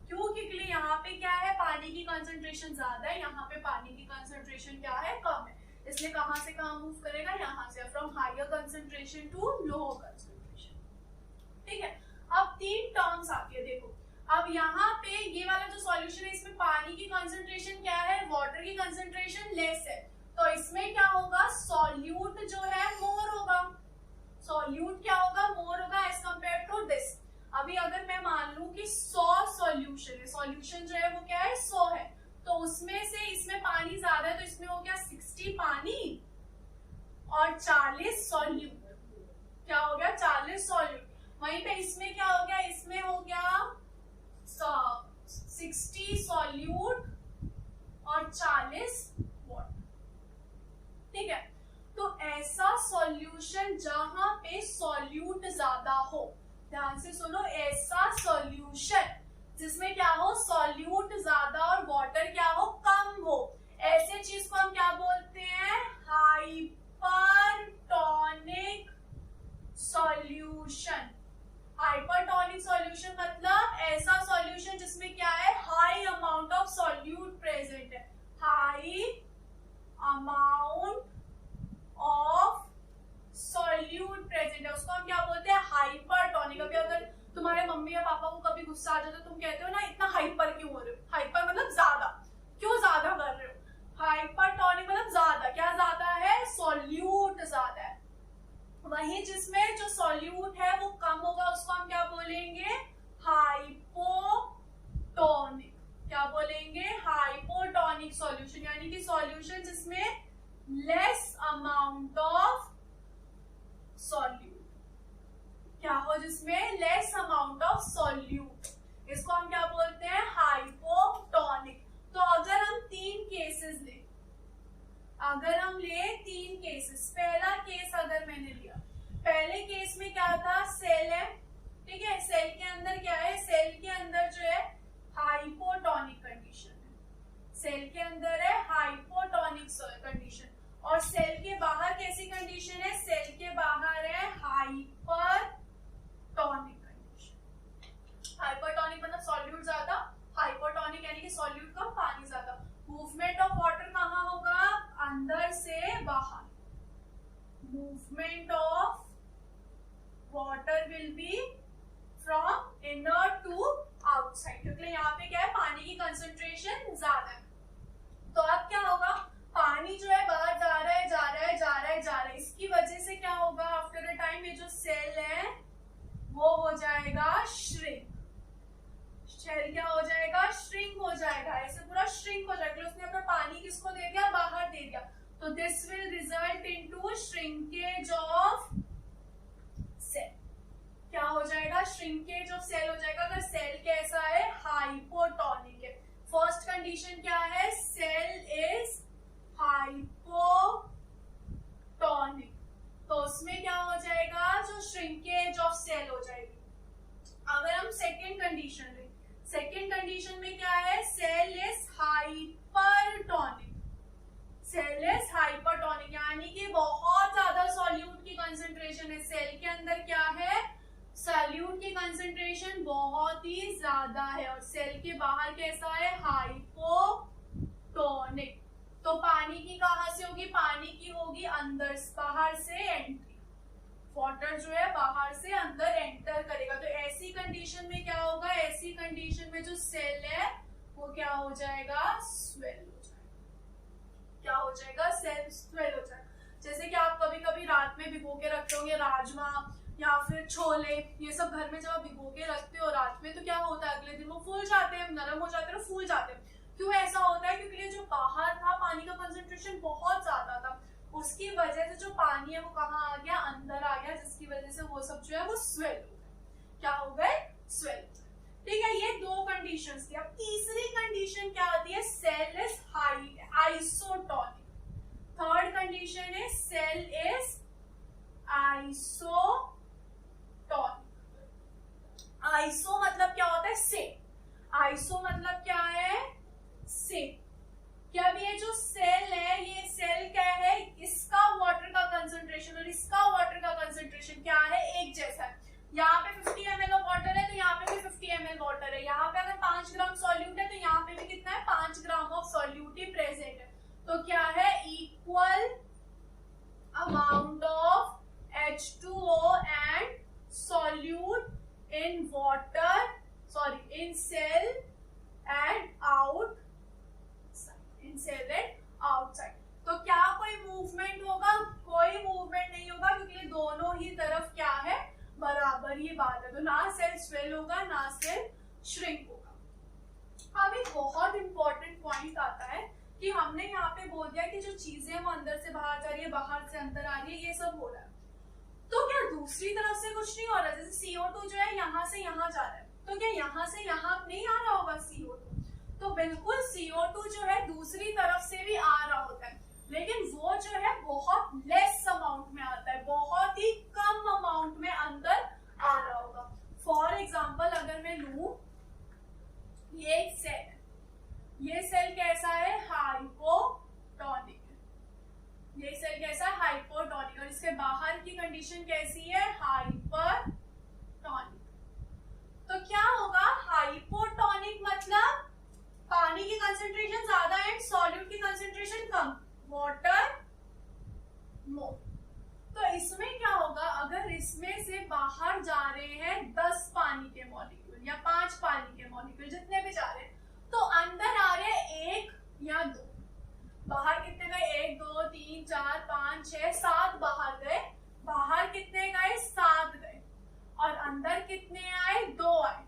क्यों? क्योंकि यहाँ पे क्या है? पानी की कंसंट्रेशन ज्यादा है, यहाँ पे पानी की कंसंट्रेशन क्या है? कम है। इसलिए कहां से कहां मूव करेगा? यहां से, from higher concentration to lower concentration. ठीक है। अब 3 टर्म्स आती है, देखो। अब यहाँ पे ये वाला जो सॉल्यूशन है इसमें पानी की कंसंट्रेशन क्या है? वाटर की कंसंट्रेशन लेस है। तो इसमें क्या होगा? सॉल्यूट जो है मोर होगा। सॉल्यूट क्या होगा? मोर होगा एज कंपेयर टू दिस। अभी अगर मैं मान लूं कि 100 सॉल्यूशन है, सॉल्यूशन जो है वो क्या है? 100 है, तो उसमें से इसमें पानी ज्यादा है तो इसमें हो गया 60 पानी और 40 सॉल्यूट। क्या हो गया? 40 सॉल्यूट। वहीं पे इसमें क्या हो गया? इसमें हो गया 60 सॉल्यूट और 40 वाटर। ठीक है। तो ऐसा सॉल्यूशन जहां पे सॉल्यूट ज्यादा हो, ध्यान से सुनो, ऐसा सॉल्यूशन जिसमें क्या हो? सॉल्यूट ज्यादा और वाटर क्या हो? कम हो, ऐसे चीज को हम क्या बोलते हैं? Hypertonic solution. हाइपरटोनिक सॉल्यूशन मतलब ऐसा सॉल्यूशन जिसमें क्या है? High amount of solute present है। High amount of solute present है, उसको हम क्या बोलते हैं? हाइपरटोनिक। अभी अगर तुम्हारे मम्मी या पापा को कभी गुस्सा आ जाता है, तुम कहते हो ना इतना हाइपर क्यों हो रहे हो? हाइपर मतलब ज्यादा, क्यों ज्यादा कर रहे हो? हाइपरटोनिक मतलब ज्यादा। क्या ज्यादा है? सॉल्यूट ज्यादा है। वहीं जिसमें जो सॉल्यूट है वो कम होगा उसको हम क्या बोलेंगे? हाइपोटोनिक। क्या बोलेंगे? हाइपोटोनिक सॉल्यूशन, यानी कि सॉल्यूशन जिसमें लेस अमाउंट ऑफ सॉल्यूट। क्या हो? जिसमें लेस अमाउंट ऑफ सॉल्यूट, इसको हम क्या बोलते हैं? हाइपोटोनिक। तो अगर हम 3 केसेस ले, अगर हम ले 3 केसेस, पहला केस अगर मैंने लिया, पहले केस में क्या था? सेल है, ठीक है। सेल के अंदर क्या है? सेल के अंदर जो है हाइपोटोनिक कंडीशन है। सेल के अंदर है हाइपोटोनिक कंडीशन, और सेल के बाहर कैसी कंडीशन है? सेल के बाहर है हाइपरटोनिक कंडीशन। हाइपरटोनिक मतलब सॉल्यूट ज्यादा, हाइपोटोनिक यानी कि सॉल्यूट कम, पानी ज्यादा। मूवमेंट ऑफ वाटर कहां होगा? अंदर से बाहर। Movement of water will be from inner to outside, क्योंकि यहाँ पे क्या है? पानी की कंसंट्रेशन ज्यादा है। तो अब क्या होगा? पानी जो है बाहर जा रहा है, जा रहा है, जा रहा है, जा रहा है। इसकी वजह से क्या होगा? आफ्टर अ टाइम ये जो सेल है वो हो जाएगा श्रिंक। सेल क्या हो जाएगा? श्रिंक हो जाएगा। ऐसे पूरा श्रिंक हो जाएगा। उसने अपना पानी किसको दे दिया? बाहर दे दिया। तो this will result into shrinkage of cell. क्या हो जाएगा? श्रिंकेज ऑफ सेल हो जाएगा। अगर सेल कैसा है? हाइपोटोनिक है। फर्स्ट कंडीशन क्या है? सेल इज हाइपोटोनिक, तो उसमें क्या हो जाएगा? जो श्रिंकेज ऑफ सेल हो जाएगी। अगर हम सेकेंड कंडीशन लें, सेकेंड कंडीशन में क्या है? Cell is hypertonic. Cell is hypertonic यानी कि बहुत ज्यादा सॉल्यूट की कंसंट्रेशन है। सेल के अंदर क्या है? सॉल्यूट की कंसंट्रेशन बहुत ही ज्यादा है, और सेल के बाहर कैसा है? हाइपोटोनिक। तो पानी की कहां से होगी? पानी की होगी अंदर, बाहर से एंट्री। वाटर जो है बाहर से अंदर एंटर करेगा। तो ऐसी कंडीशन में क्या होगा? ऐसी कंडीशन में जो सेल है वो क्या हो जाएगा? स्वेल हो जाएगा। क्या हो जाएगा? सेल स्वेल हो जाएगा। जैसे कि आप कभी कभी रात में भिगो के रखते होंगे राजमा या फिर छोले, ये सब घर में जब आप भिगो के रखते हो रात में, तो क्या होता है? अगले दिन वो फूल जाते हैं, नरम हो जाते हैं, फूल जाते हैं। क्यों ऐसा होता है? क्योंकि जो बाहर था पानी का कंसंट्रेशन बहुत ज्यादा था, उसकी वजह से जो पानी है वो कहाँ आ गया, अंदर आ गया, जिसकी वजह से वो सब जो है वो स्वेल हो गए। क्या हो गए, स्वेल। ठीक है, ये दो कंडीशंस थी। अब तीसरी कंडीशन क्या आती है, cell is isotonic. Third condition है सेल इज आइसोटोनिक। आइसो मतलब क्या होता है, सेम। आइसो मतलब क्या है, सेम। क्या ये जो सेल है, ये सेल क्या है, इसका वाटर का कंसंट्रेशन और इसका वाटर का कंसंट्रेशन क्या है, एक जैसा है। यहाँ पे 50 ml ऑफ वाटर है तो यहाँ पे भी 50 ml वाटर है। यहाँ पे अगर 5 ग्राम सॉल्यूट है तो यहाँ पे भी कितना है, 5 gram of solute he present है। तो क्या है, equal amount of H2O and solute in water, sorry, in cell and outside, तो क्या कोई मूवमेंट होगा, कोई मूवमेंट नहीं होगा, क्योंकि दोनों ही तरफ क्या है, बराबर ही बात है। तो ना सेल स्वेल होगा ना सेल श्रिंक होगा। अब एक बहुत इंपॉर्टेंट पॉइंट आता है कि हमने यहाँ पे बोल दिया कि जो चीजें वो अंदर से बाहर जा रही है, बाहर से अंदर आ रही है, ये सब हो रहा है। तो क्या दूसरी तरफ से कुछ नहीं हो रहा, जैसे CO2 जो है यहाँ से यहाँ जा रहा है, तो क्या यहाँ से यहाँ नहीं आ रहा होगा CO2? तो बिल्कुल CO2 जो है दूसरी तरफ से भी आ रहा होता है, लेकिन वो जो है बहुत लेस अमाउंट में आता है, बहुत ही कम अमाउंट में अंदर आ रहा होगा। फॉर एग्जाम्पल अगर मैं लूं, ये एक सेल है, ये सेल कैसा है, हाइपोटोनिक। ये सेल कैसा, हाइपोटोनिक, और इसके बाहर की कंडीशन कैसी है, हाइपरटोनिक। तो क्या होगा, हाइपोटोनिक मतलब पानी की कंसंट्रेशन ज्यादा है, सॉल्यूट की कंसंट्रेशन कम, वाटर मोर। तो इसमें क्या होगा, अगर इसमें से बाहर जा रहे हैं 10 पानी के मॉलिक्यूल या 5 पानी के मॉलिक्यूल, जितने भी जा रहे हैं, तो अंदर आ रहे हैं 1 या 2। बाहर कितने गए, 1 2 3 4 5 6 7 बाहर गए। बाहर कितने गए, 7 गए, और अंदर कितने आए, 2 आए।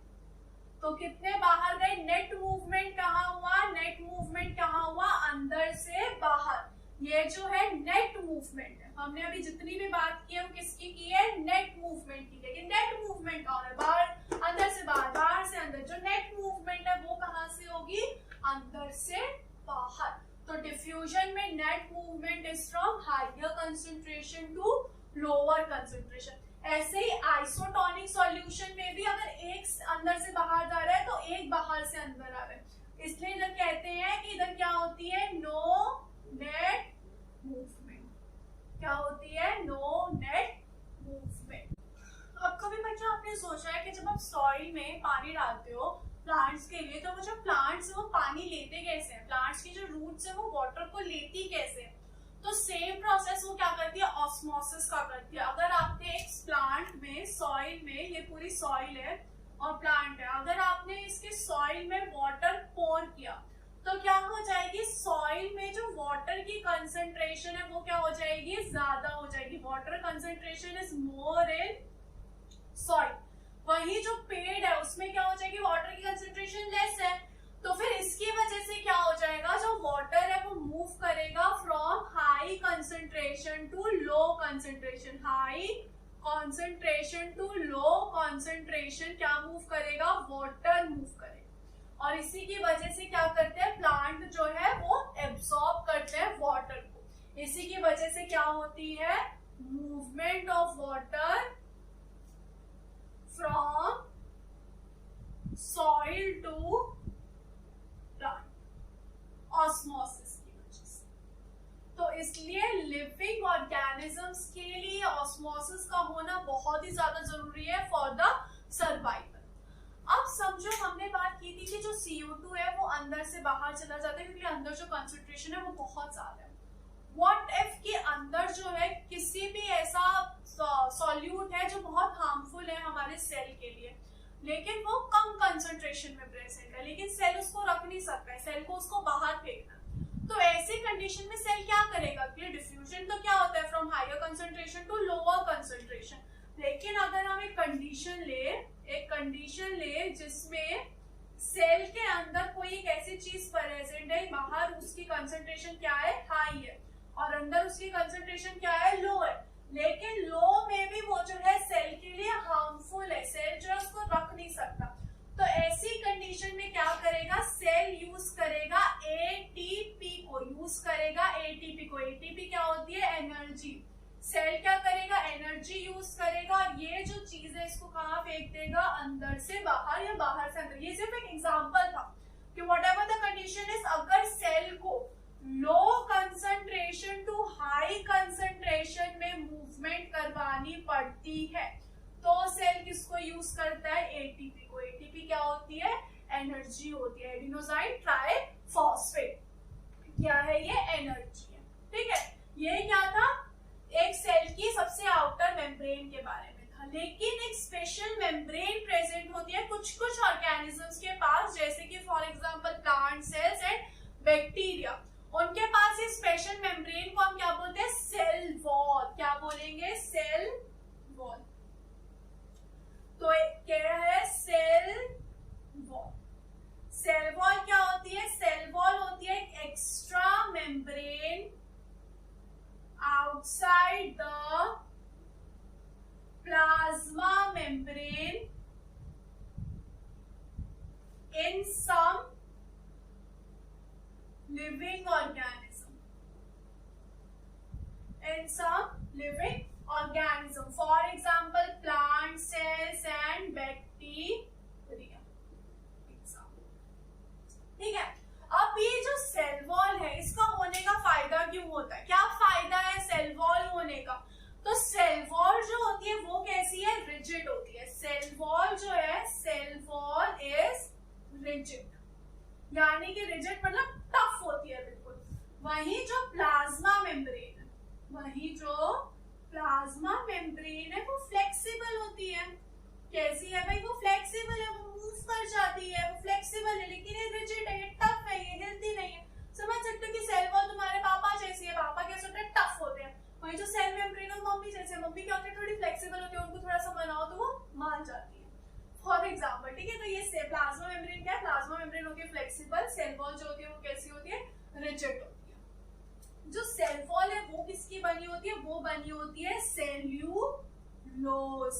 तो कितने बाहर गए, नेट मूवमेंट कहाँ हुआ, नेट मूवमेंट कहाँ हुआ, अंदर से बाहर। ये जो है नेट मूवमेंट है, हमने अभी जितनी भी बात की है वो किसकी की है, नेट मूवमेंट की। लेकिन नेट मूवमेंट कहाँ है, बाहर, अंदर से बाहर, बाहर से अंदर। जो नेट मूवमेंट है वो कहाँ से होगी, अंदर से बाहर। तो डिफ्यूजन में net movement is from higher concentration to lower concentration. ऐसे ही आइसोटोनिक सॉल्यूशन में भी अगर एक अंदर से बाहर जा रहा है तो एक बाहर से अंदर आ रहा है, इसलिए इधर कहते हैं कि इधर क्या होती है, नो नेट मूवमेंट। क्या होती है, नो नेट मूवमेंट। अब कभी बच्चा आपने सोचा है कि जब आप सॉइल में पानी डालते हो प्लांट्स के लिए, तो वो जो प्लांट्स वो पानी लेते कैसे हैं, प्लांट्स की जो रूट्स है वो वाटर को लेती कैसे है? तो सेम प्रोसेस वो क्या करती है, ऑस्मोसिस का करती है। अगर आपने एक प्लांट में, सॉइल में, ये पूरी सॉइल है और प्लांट है, अगर आपने इसके सॉइल में वाटर पोर किया तो क्या हो जाएगी, सॉइल में जो वाटर की कंसंट्रेशन है वो क्या हो जाएगी, ज्यादा हो जाएगी। Water concentration is more in soil. वही जो पेड़ है उसमें क्या हो जाएगी, वाटर की कंसंट्रेशन लेस है। तो फिर इसकी वजह से क्या हो जाएगा, जो वाटर है वो मूव करेगा from high concentration to low concentration. High concentration to low concentration क्या मूव करेगा, वाटर मूव करेगा। और इसी की वजह से क्या करते हैं, प्लांट जो है वो एब्सॉर्ब करते हैं वाटर को। इसी की वजह से क्या होती है, movement of water from soil to plant, osmosis की वजह से। तो इसलिए लिविंग ऑर्गेनिजम्स के लिए ऑस्मोसिस का होना बहुत ही ज्यादा जरूरी है फॉर द सर्वाइवल। अब समझो हमने बात की थी कि जो CO2 है वो अंदर से बाहर चला जाता है क्योंकि अंदर जो कंसंट्रेशन है वो बहुत ज्यादा है। व्हाट इफ के अंदर जो है किसी भी ऐसा सॉल्यूट है जो बहुत हार्मफुल है हमारे सेल के लिए, लेकिन वो कम कंसंट्रेशन में प्रेजेंट है, लेकिन सेल उसको रख नहीं सकता है, सेल को उसको बाहर फेंकना। तो ऐसी कंडीशन में सेल क्या करेगा, कि डिफ्यूजन तो क्या होता है from higher concentration to lower concentration. लेकिन अगर हम एक कंडीशन ले जिसमें सेल के अंदर कोई एक ऐसी चीज प्रेजेंट है, बाहर उसकी कंसंट्रेशन क्या है, हाई है, और अंदर उसकी कंसंट्रेशन क्या है, लो है, लेकिन लो में भी वो जो है सेल के लिए हार्मफुल है, सेल जो है उसको रख नहीं सकता। तो ऐसी कंडीशन में क्या करेगा, सेल यूज करेगा एटीपी को, यूज करेगा एटीपी को। एटीपी क्या होती है, एनर्जी। सेल क्या करेगा, एनर्जी यूज करेगा, और ये जो चीज है इसको कहाँ फेंक देगा, अंदर से बाहर या बाहर से अंदर। ये सिर्फ एक एग्जांपल था कि व्हाटएवर द कंडीशन इज, अगर सेल को low concentration to high concentration में मूवमेंट करवानी पड़ती है तो सेल किसको यूज करता है, एटीपी को। एटीपी क्या होती है, एनर्जी होती है, एडिनोसाइन ट्राइफॉस्फेट। क्या है ये, एनर्जी है। ठीक है, ये क्या था, एक सेल की सबसे आउटर मेम्ब्रेन के बारे में था। लेकिन एक स्पेशल मेम्ब्रेन प्रेजेंट होती है कुछ कुछ ऑर्गेनिजम्स के पास, जैसे कि for example plant cells and bacteria. उनके पास ये स्पेशल मेम्ब्रेन को हम क्या बोलते हैं, सेल वॉल। क्या बोलेंगे, सेल वॉल। तो क्या है, सेल वॉल। सेल वॉल क्या होती है, सेल वॉल होती है एक extra membrane outside the plasma membrane in some living organism. In some living organism, for example, plant cells and bacteria. ठीक है, अब ये जो सेल वॉल है इसका होने का फायदा क्यों होता है, क्या फायदा है सेल वॉल होने का। तो सेल वॉल जो होती है वो कैसी है, रिजिड होती है। सेल वॉल जो है, सेल वॉल इज रिजिड, यानी कि रिजिड मतलब टफ होती है बिल्कुल। वही जो प्लाज्मा मेम्ब्रेन है, वही जो प्लाज्मा मेम्ब्रेन है वो फ्लेक्सिबल होती है। कैसी है भाई, वो फ्लेक्सिबल है, वो मूव कर जाती है, वो फ्लेक्सिबल है, लेकिन ये रिजिड है, ये टफ है, ये हिलती नहीं है। समझ सकते हो कि सेल वॉल तुम्हारे पापा जैसी है, पापा कैसे होते हैं, टफ होते हैं। वही जो सेल मेम्ब्रेन है मम्मी जैसे, मम्मी क्या होती है, थोड़ी फ्लेक्सिबल होती है, उनको थोड़ा सा मनाओ तो वो मान जाती है, फॉर एग्जाम्पल। ठीक है, तो ये प्लाज्मा मेम्ब्रेन क्या है, प्लाज्मा मेम्ब्रेन होती है फ्लेक्सिबल, सेल वॉल जो होती है वो कैसी होती है, रिजिड होती है। जो सेल वॉल है वो किसकी बनी होती है, वो बनी होती है सेल्यूलोज।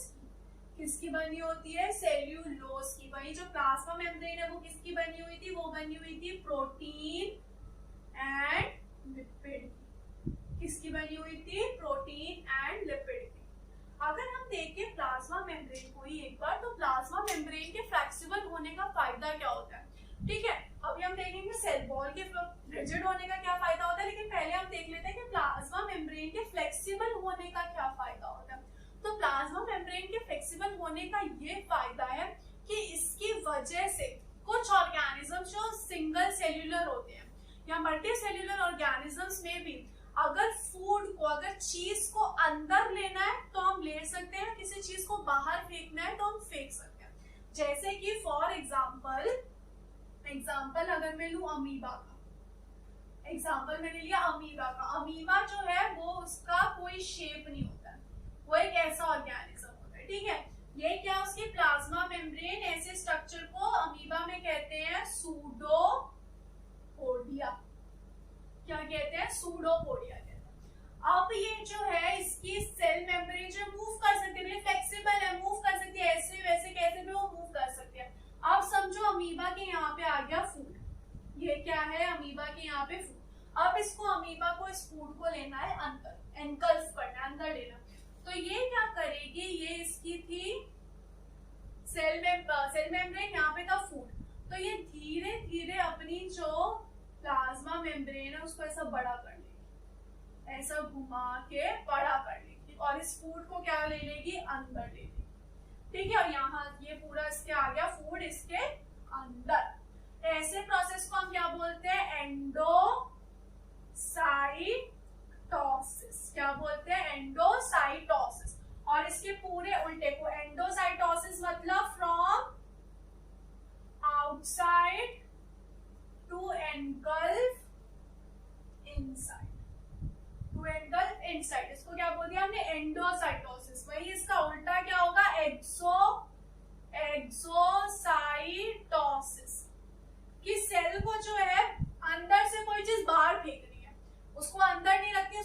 किसकी बनी होती है, सेल्यूलोज की। वही जो प्लाज्मा मेम्ब्रेन है वो किसकी बनी हुई थी, वो बनी हुई थी प्रोटीन एंड लिपिड। किसकी बनी हुई थी, प्रोटीन एंड लिपिड की। अगर हम देखें प्लाज्मा मेम्ब्रेन को ही एक बार, तो प्लाज्मा मेम्ब्रेन के फ्लेक्सिबल होने का फायदा क्या होता है। ठीक है, अभी हम देखेंगे सेल वॉल के रिजिड होने का क्या फायदा होता है, लेकिन पहले हम देख लेते हैं कि प्लाज्मा मेम्ब्रेन के फ्लेक्सिबल होने का क्या फायदा होता है। तो प्लाज्मा मेम्ब्रेन के फ्लेक्सिबल होने का ये फायदा है कि इसकी वजह से कुछ ऑर्गेनिजम्स जो सिंगल सेल्यूलर होते हैं या मल्टी सेल्यूलर ऑर्गेनिजम्स में भी अगर फूड को, अगर चीज को अंदर लेना है तो हम ले सकते हैं, किसी चीज को बाहर फेंकना है तो हम फेंक सकते हैं। जैसे कि फॉर एग्जाम्पल अगर मैं लूं अमीबा का, एग्जाम्पल मैंने लिया अमीबा का। अमीबा जो है वो उसका कोई शेप नहीं होता है, वो एक ऐसा ऑर्गेनिज्म होता है। ठीक है, ये क्या, उसकी प्लाज्मा मेम्ब्रेन, ऐसे स्ट्रक्चर को अमीबा में कहते हैं सूडोपोडिया। क्या कहते हैं, सूडोपोडिया कहते हैं। अब ये जो है इसकी सेल मेम्ब्रेन जो मूव कर सकती है, फ्लेक्सिबल है, मूव कर सकती है, ऐसे वैसे कैसे भी वो मूव कर सकती है। अब समझो अमीबा के यहाँ पे आ गया फूड, ये क्या है, अमीबा के यहाँ पे फूड। अब इसको अमीबा को इस फूड को लेना है अंदर, एनकल्फ करना है, अंदर लेना। तो ये क्या करेगी, ये इसकी थी सेल मेम्ब्रेन, यहाँ पे था फूड, तो ये धीरे धीरे अपनी जो प्लाज्मा मेम्ब्रेन है उसको ऐसा बड़ा कर लेगी, ऐसा घुमा के बड़ा कर लेगी, और इस फूड को क्या ले लेगी, अंदर ले लेगी। ठीक है, और यहाँ ये पूरा इसके आ गया फूड इसके अंदर। ऐसे प्रोसेस को हम क्या बोलते हैं, एंडोसाइटोसिस। क्या बोलते हैं, एंडोसाइटोसिस। और इसके पूरे उल्टे को एंडोसाइटोसिस मतलब from outside to engulf inside, to engulf inside. इसको क्या बोल दिया हमने, एंडोसाइटोसिस। वही इसका उल्टा क्या होगा, एक्सोसाइटोसिस। कि सेल को जो है अंदर से कोई चीज बाहर फेंक रही है, उसको अंदर नहीं रखती,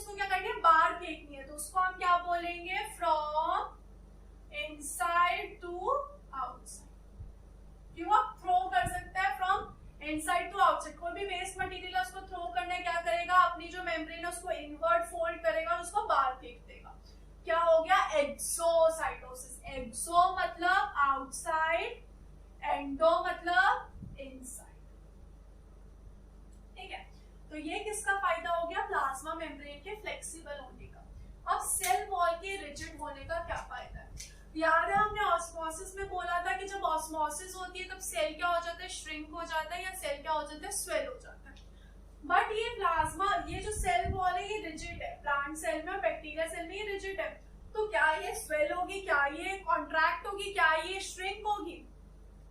याद है हमने ऑस्मोसिस में बोला था कि जब ऑस्मोसिस होती है तब सेल क्या हो जाता है, श्रिंक हो जाता है, या सेल क्या हो जाता है, स्वेल हो जाता है। बट ये प्लाज्मा, ये जो सेल वॉल है ये रिजिड है, प्लांट सेल में और बैक्टीरिया सेल में ये रिजिड है। तो क्या ये स्वेल होगी, क्या ये कॉन्ट्रैक्ट होगी, क्या ये श्रिंक होगी?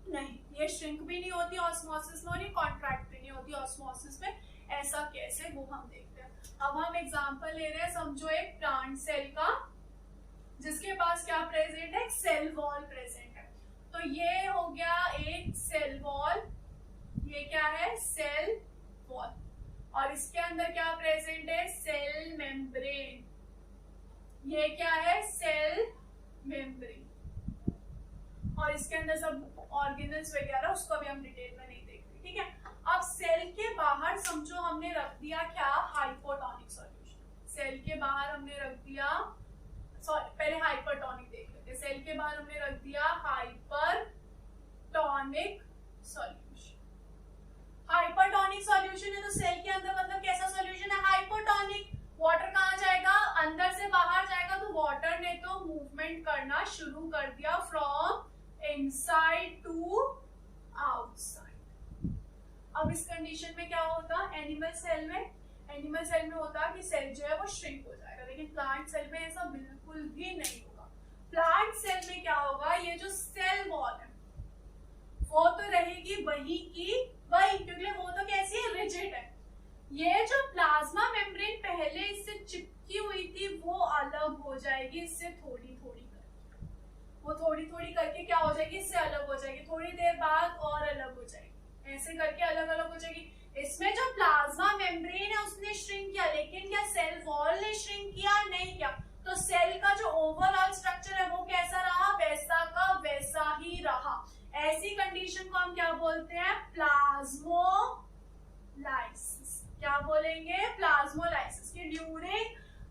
नहीं, ये श्रिंक भी नहीं होती ऑस्मोसिस में और ये कॉन्ट्रैक्ट भी नहीं होती ऑस्मोसिस में। ऐसा कैसे, वो हम देखते हैं। अब हम एग्जांपल ले रहे हैं, समझो एक प्लांट सेल का जिसके पास क्या प्रेजेंट है, सेल वॉल प्रेजेंट है। तो ये हो गया एक सेल वॉल, ये क्या है, सेल वॉल, और इसके अंदर क्या प्रेजेंट है, सेल मेम्ब्रेन। ये क्या है, सेल मेम्ब्रेन, और इसके अंदर सब ऑर्गेनल्स वगैरह, उसको भी हम डिटेल में नहीं देख रहे, ठीक है। अब सेल के बाहर समझो हमने रख दिया क्या, हाइपोटोनिक सॉल्यूशन। सेल के बाहर हमने रख दिया, सॉरी पहले हाइपरटोनिक देख लेते हैं। सेल के बाहर हमने रख दिया हाइपरटोनिक सॉल्यूशन। हाइपरटोनिक सॉल्यूशन है तो सेल के अंदर मतलब कैसा सॉल्यूशन है, हाइपोटोनिक। वाटर कहाँ जाएगा, अंदर से बाहर जाएगा। तो वाटर ने तो मूवमेंट करना शुरू कर दिया फ्रॉम इनसाइड टू आउटसाइड। अब इस कंडीशन में क्या होता, एनिमल सेल में होता कि सेल जो है वो श्रिंक हो जाएगा, लेकिन प्लांट सेल में ऐसा बिल्कुल भी नहीं होगा। प्लांट सेल में क्या होगा, ये जो सेल वॉल है वो तो रहेगी वही की वही, क्योंकि वो तो कैसी है, रिजिड है। ये जो प्लाज्मा मेम्ब्रेन पहले इससे चिपकी हुई थी वो अलग हो जाएगी, इससे थोड़ी थोड़ी करके, वो थोड़ी थोड़ी करके क्या हो जाएगी, इससे अलग हो जाएगी। थोड़ी देर बाद और अलग हो जाएगी, ऐसे करके अलग अलग हो जाएगी। इसमें जो प्लाज्मा मेम्ब्रेन है उसने श्रिंक किया, लेकिन क्या सेल वॉल ने श्रिंक किया, नहीं किया। तो सेल का जो ओवरऑल स्ट्रक्चर है वो कैसा रहा, वैसा का वैसा ही रहा। ऐसी कंडीशन को हम क्या बोलते हैं, प्लाज्मोलाइसिस। क्या बोलेंगे, प्लाज्मोलाइसिस। कि during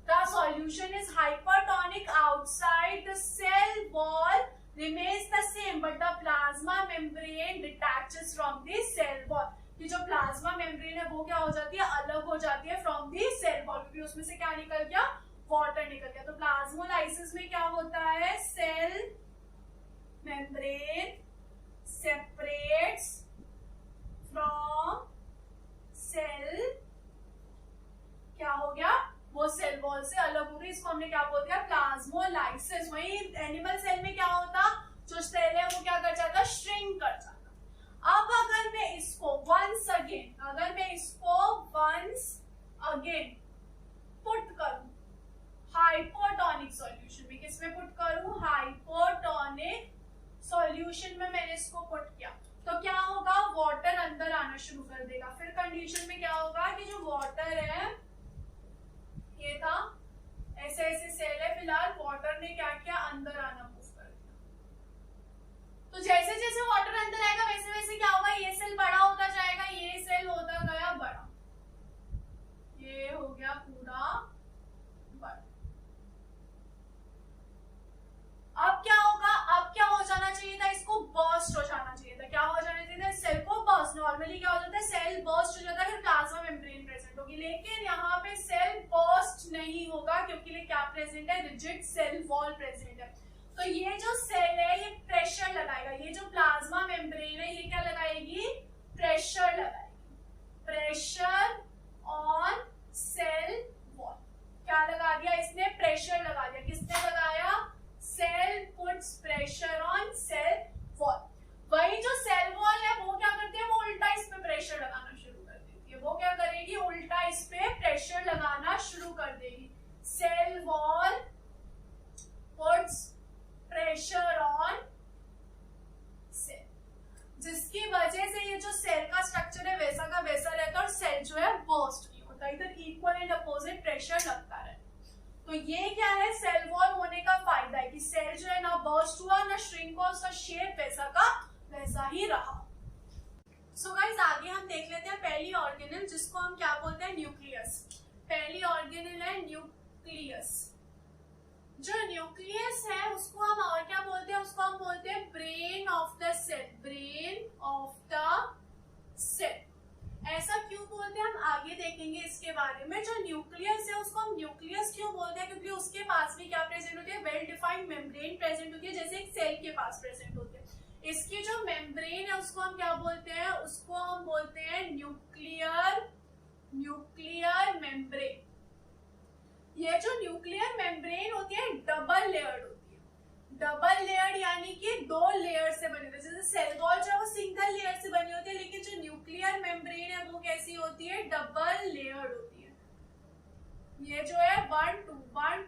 the solution is hypertonic outside the cell wall remains the same but the plasma membrane detaches from the cell wall। कि जो प्लाज्मा मेम्ब्रेन है वो क्या हो जाती है, अलग हो जाती है फ्रॉम दी सेल वॉल, क्योंकि उसमें से क्या निकल गया, वाटर निकल गया। तो प्लाज्मोलाइसिस में क्या होता है, cell membrane separates from cell, क्या हो गया, वो सेल वॉल से अलग हो गई। इसको हमने क्या बोल दिया, प्लाज्मोलाइसिस। वही एनिमल सेल में क्या होता, जो सेल है वो क्या कर जाता, श्रिंक कर जाता। अब अगर मैं इसको वंस अगेन पुट करूं हाइपोटोनिक सॉल्यूशन में, किसमें पुट करूं, हाइपोटोनिक सॉल्यूशन में मैंने इसको पुट किया, तो क्या होगा, वाटर अंदर आना शुरू कर देगा। फिर कंडीशन में क्या होगा कि जो वाटर है, ये था ऐसे ऐसे सेल है, फिलहाल वाटर ने क्या किया, अंदर आना मूव कर दिया। तो जैसे जैसे वाटर अंदर आएगा वैसे वैसे क्या होगा, ये सेल बड़ा होता जाएगा, ये सेल होता गया बड़ा, ये हो गया पूरा बड़ा। अब क्या होगा, अब क्या हो जाना चाहिए था, इसको बर्स्ट हो जाना चाहिए था। क्या हो जाना चाहिए था, सेल को बर्स्ट। नॉर्मली क्या हो जाता है, सेल बर्स्ट हो जाता है, फिर प्लाज्मा मेम्ब्रेन प्रेजेंट होगी, लेकिन यहाँ पे सेल बर्स्ट नहीं होगा क्योंकि ये क्या प्रेजेंट है, रिजिड सेल वॉल प्रेजेंट है। तो ये जो सेल है ये प्रेशर लगाएगा, ये जो प्लाज्मा मेम्ब्रेन है ये क्या लगाएगी, प्रेशर लगाएगी, प्रेशर ऑन सेल वॉल। क्या लगा दिया इसने, प्रेशर लगा दिया। किसने लगाया, cell puts pressure on cell wall. वही जो सेल वॉल है वो क्या करती है, वो उल्टा इस पे प्रेशर लगाना शुरू कर देती है। वो क्या करेगी, उल्टा इस पे प्रेशर लगाना शुरू कर देगी। Cell wall puts pressure on cell, जिसकी वजह से ये जो सेल का स्ट्रक्चर है वैसा का वैसा रहता है और सेल जो है बर्स्ट नहीं होता, इधर इक्वल एंड अपोजिट प्रेशर लगता रहता है। तो ये क्या है, सेल वॉल होने का फायदा है कि सेल जो है ना बर्स्ट हुआ ना श्रिंक हुआ, उसका शेप वैसा का वैसा ही रहा। सो गाइस आगे हम देख लेते हैं पहली ऑर्गेनल, जिसको हम क्या बोलते हैं, न्यूक्लियस। पहली ऑर्गेनल है न्यूक्लियस। जो न्यूक्लियस है उसको हम और क्या बोलते हैं, उसको हम बोलते हैं brain of the cell, brain of the cell. ऐसा क्यों बोलते हैं हम आगे देखेंगे इसके बारे में। जो न्यूक्लियस है उसको हम न्यूक्लियस क्यों बोलते हैं? क्योंकि उसके पास भी क्या प्रेजेंट होती है? वेल डिफाइंड मेम्ब्रेन प्रेजेंट होती है, जैसे एक सेल के पास प्रेजेंट होती है। इसकी जो मेम्ब्रेन है उसको हम क्या बोलते हैं? उसको हम बोलते हैं न्यूक्लियर मेम्ब्रेन। ये जो न्यूक्लियर मेम्ब्रेन होती है डबल लेयर्ड होती है। डबल लेयर्ड यानी कि 2 लेयर से बनी होती है। जैसे सेल वॉल जो है वो सिंगल लेयर से बनी होती है, लेकिन जो न्यूक्लियर मेम्ब्रेन है वो कैसी होती है? डबल लेयर्ड होती है। ये जो है 1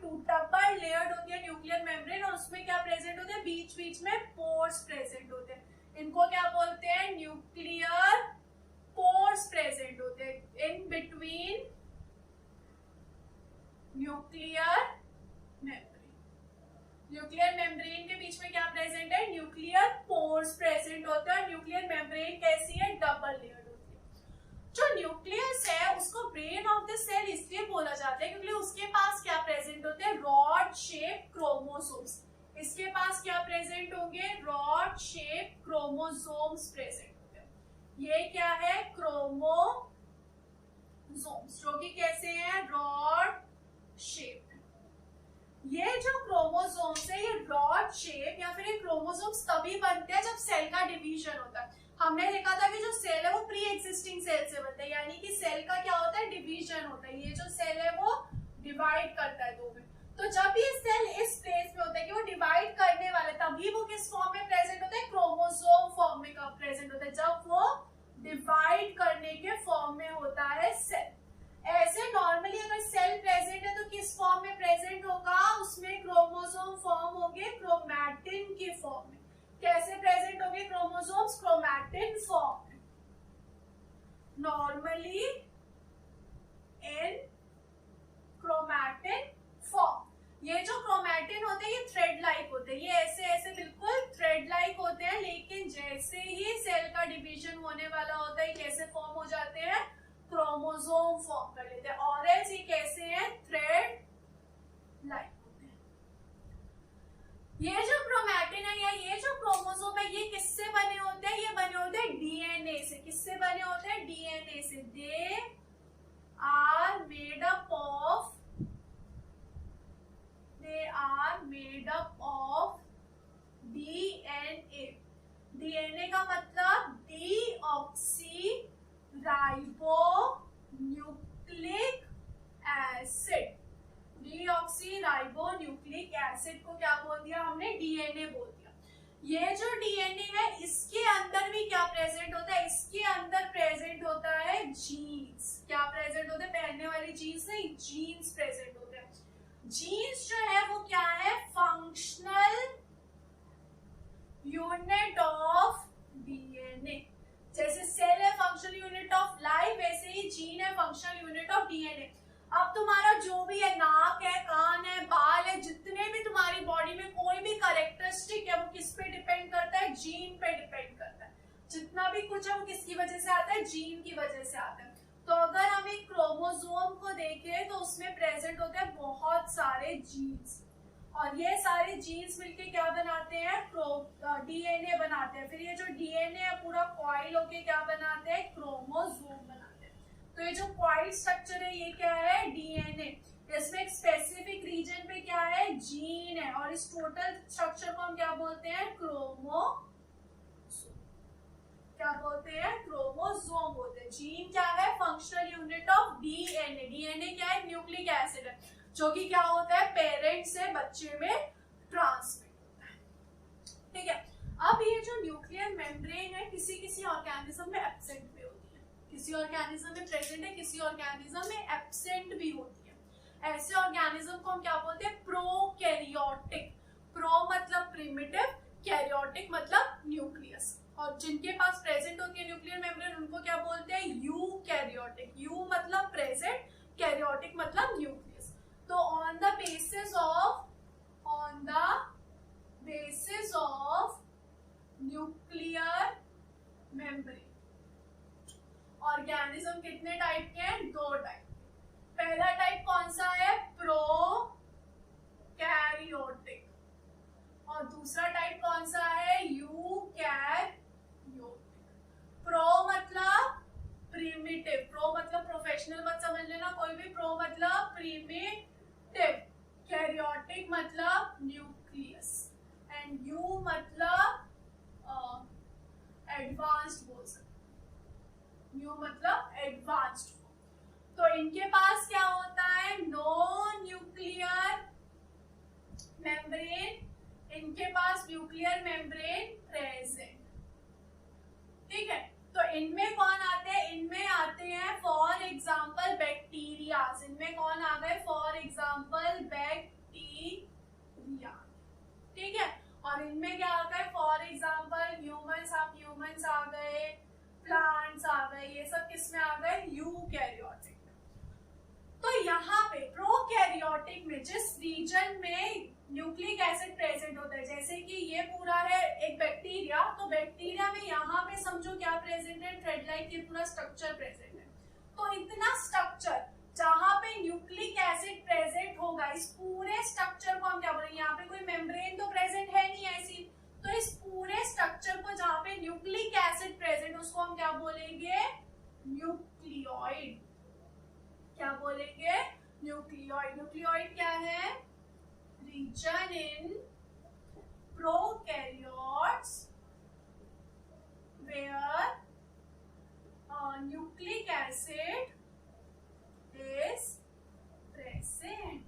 2 डबल लेयर्ड होती है न्यूक्लियर मेम्ब्रेन, और उसमें क्या प्रेजेंट होते हैं? बीच बीच में पोर्स प्रेजेंट होते हैं। इनको क्या बोलते हैं? न्यूक्लियर पोर्स प्रेजेंट होते हैं in between nuclear membrane. Nuclear membrane के बीच में क्या प्रेजेंट है? न्यूक्लियर पोर्स प्रेजेंट होते हैं। और न्यूक्लियर मेम्ब्रेन कैसी है? डबल लेयर्ड होती है। जो न्यूक्लियस है उसको ब्रेन ऑफ द सेल इसलिए बोला जाता है क्योंकि उसके पास क्या प्रेजेंट होते हैं? Rod shape chromosomes. इसके पास क्या प्रेजेंट होंगे? रॉड शेप क्रोमोसोम्स प्रेजेंट होते हैं। ये क्या है? क्रोमोसोम्स, जो कि कैसे हैं? Rod shape. ये जो क्रोमोसोम्स है ये रॉड शेप या फिर ये क्रोमोसोम्स तभी बनते हैं जब सेल का डिवीजन होता है। हमने देखा था कि जो सेल है वो प्री एग्जिस्टिंग सेल से बनता है, यानी कि सेल का क्या होता है? डिवीजन होता है। ये जो सेल है वो डिवाइड करता है 2 में। तो जब ये सेल इस प्लेस में होता है कि वो डिवाइड करने वाला है, तभी वो किस फॉर्म में प्रेजेंट होता है? क्रोमोसोम फॉर्म में कब प्रेजेंट होता है? जब वो डिवाइड करने के फॉर्म में होता है सेल। ऐसे नॉर्मली अगर सेल प्रेजेंट है तो किस फॉर्म में प्रेजेंट होगा? उसमें क्रोमोसोम फॉर्म होंगे क्रोमैटिन के फॉर्म में। कैसे प्रेजेंट होंगे क्रोमोसोम्स? क्रोमैटिन फॉर्म में। Normally in chromatin form. ये जो क्रोमैटिन होते हैं ये थ्रेड लाइक होते हैं, ये ऐसे ऐसे बिल्कुल थ्रेड लाइक होते हैं, लेकिन जैसे ही सेल का डिवीजन होने वाला होता है कैसे फॉर्म हो जाते हैं? क्रोमोसोम फॉर्म कर लेते हैं। और ऐसे कैसे हैं? थ्रेड लाइक होते हैं। ये जो क्रोमैटिन है या ये जो क्रोमोसोम है ये किससे बने होते हैं? ये बने होते हैं डीएनए से। किससे बने होते हैं? डीएनए से। They are made up of DNA. DNA का मतलब deoxyribonucleic acid. Deoxyribonucleic acid को क्या बोल दिया हमने? डीएनए बोल दिया। ये जो डीएनए है इसके अंदर भी क्या प्रेजेंट होता है? इसके अंदर प्रेजेंट होता है जीन्स। क्या प्रेजेंट होते हैं? पहनने वाली जीन्स नहीं, जीन्स प्रेजेंट होते हैं। जीन्स जो है वो क्या है? Functional unit of DNA. जैसे सेल है फंक्शनल यूनिट ऑफ लाइफ, वैसे ही जीन है फंक्शनल यूनिट ऑफ डीएनए। अब तुम्हारा जो भी है, नाक है, कान है, बाल है, जितने भी तुम्हारी बॉडी में कोई भी कैरेक्टरिस्टिक है वो किस पे डिपेंड करता है? जीन पे डिपेंड करता है। जितना भी कुछ है वो किसकी वजह से आता है? जीन की वजह से आता है। तो अगर हम एक क्रोमोसोम को देखें तो उसमें प्रेजेंट होते हैं बहुत सारे जीन्स, और ये सारे जीन्स मिलके क्या बनाते हैं? डीएनए बनाते हैं। फिर ये जो डीएनए है पूरा कॉइल होके क्या बनाते हैं? क्रोमोसोम बनाते हैं। तो ये जो कॉइल स्ट्रक्चर है ये क्या है? डीएनए। इसमें एक स्पेसिफिक रीजन पे क्या है? जीन है, और इस टोटल स्ट्रक्चर को हम क्या बोलते हैं? क्रोमोसोम। क्या बोलते हैं? क्रोमोसोम बोलते हैं। जीन क्या है? Functional unit of DNA. DNA क्या है? न्यूक्लिक एसिड है, जो कि क्या होता है? पेरेंट से बच्चे में ट्रांसमिट होता है। ठीक है। अब ये जो न्यूक्लियर मेम्ब्रेन है किसी किसी ऑर्गेनिज्म में एब्सेंट भी होती है, किसी ऑर्गेनिज्म में प्रेजेंट है, किसी ऑर्गेनिज्म में एब्सेंट भी होती है। ऐसे ऑर्गेनिज्म को हम क्या बोलते हैं? प्रोकैरियोटिक। प्रो मतलब प्रिमिटिव, कैरियोटिक मतलब न्यूक्लियस। और जिनके पास प्रेजेंट होती है न्यूक्लियर मेम्ब्रेन उनको क्या बोलते हैं? यूकैरियोटिक। यू मतलब प्रेजेंट, कैरियोटिक मतलब न्यूक्लियस। तो on the basis of nuclear membrane organism कितने टाइप के हैं? 2 टाइप। पहला टाइप कौन सा है? प्रोकैरियोटिक। और दूसरा टाइप कौन सा है? यूकैरियोटिक। प्रो मतलब प्रिमिटिव। प्रो मतलब प्रोफेशनल मत समझ लेना कोई भी। प्रो मतलब प्रिमिटिव। न्यू मतलब एडवांस्ड। तो इनके पास क्या होता है, नो न्यूक्लियर मेम्ब्रेन, इनके पास न्यूक्लियर मेम्ब्रेन प्रेजेंट। ठीक है, तो इनमें कौन आते हैं, इनमें आते हैं फॉर एग्जांपल बैक्टीरिया। इनमें कौन आ गए, फॉर एग्जांपल बैक्टीरिया। ठीक है, और इनमें क्या आ गए, फॉर एग्जांपल ह्यूमंस, आप ह्यूमंस आ गए, प्लांट्स आ गए, ये सब किसमें आ गए, यूकैरियोटिक। तो यहाँ पे प्रोकैरियोटिक में जिस रीजन में न्यूक्लिक एसिड प्रेजेंट होता है, जैसे कि ये पूरा है एक बैक्टीरिया, तो बैक्टीरिया में यहाँ पे समझो क्या प्रेजेंट है, थ्रेड लाइक ये पूरा स्ट्रक्चर प्रेजेंट है। तो इतना स्ट्रक्चर जहाँ पे न्यूक्लिक एसिड प्रेजेंट होगा, इस पूरे स्ट्रक्चर को हम क्या बोलेंगे, यहाँ पे कोई मेम्ब्रेन तो प्रेजेंट है नहीं ऐसी, तो इस पूरे स्ट्रक्चर को जहाँ पे न्यूक्लिक एसिड प्रेजेंट, उसको हम क्या बोलेंगे, न्यूक्लियोइड। क्या बोलेंगे, न्यूक्लियोइड। न्यूक्लियोइड क्या है, region in prokaryotes where nucleic acid is present.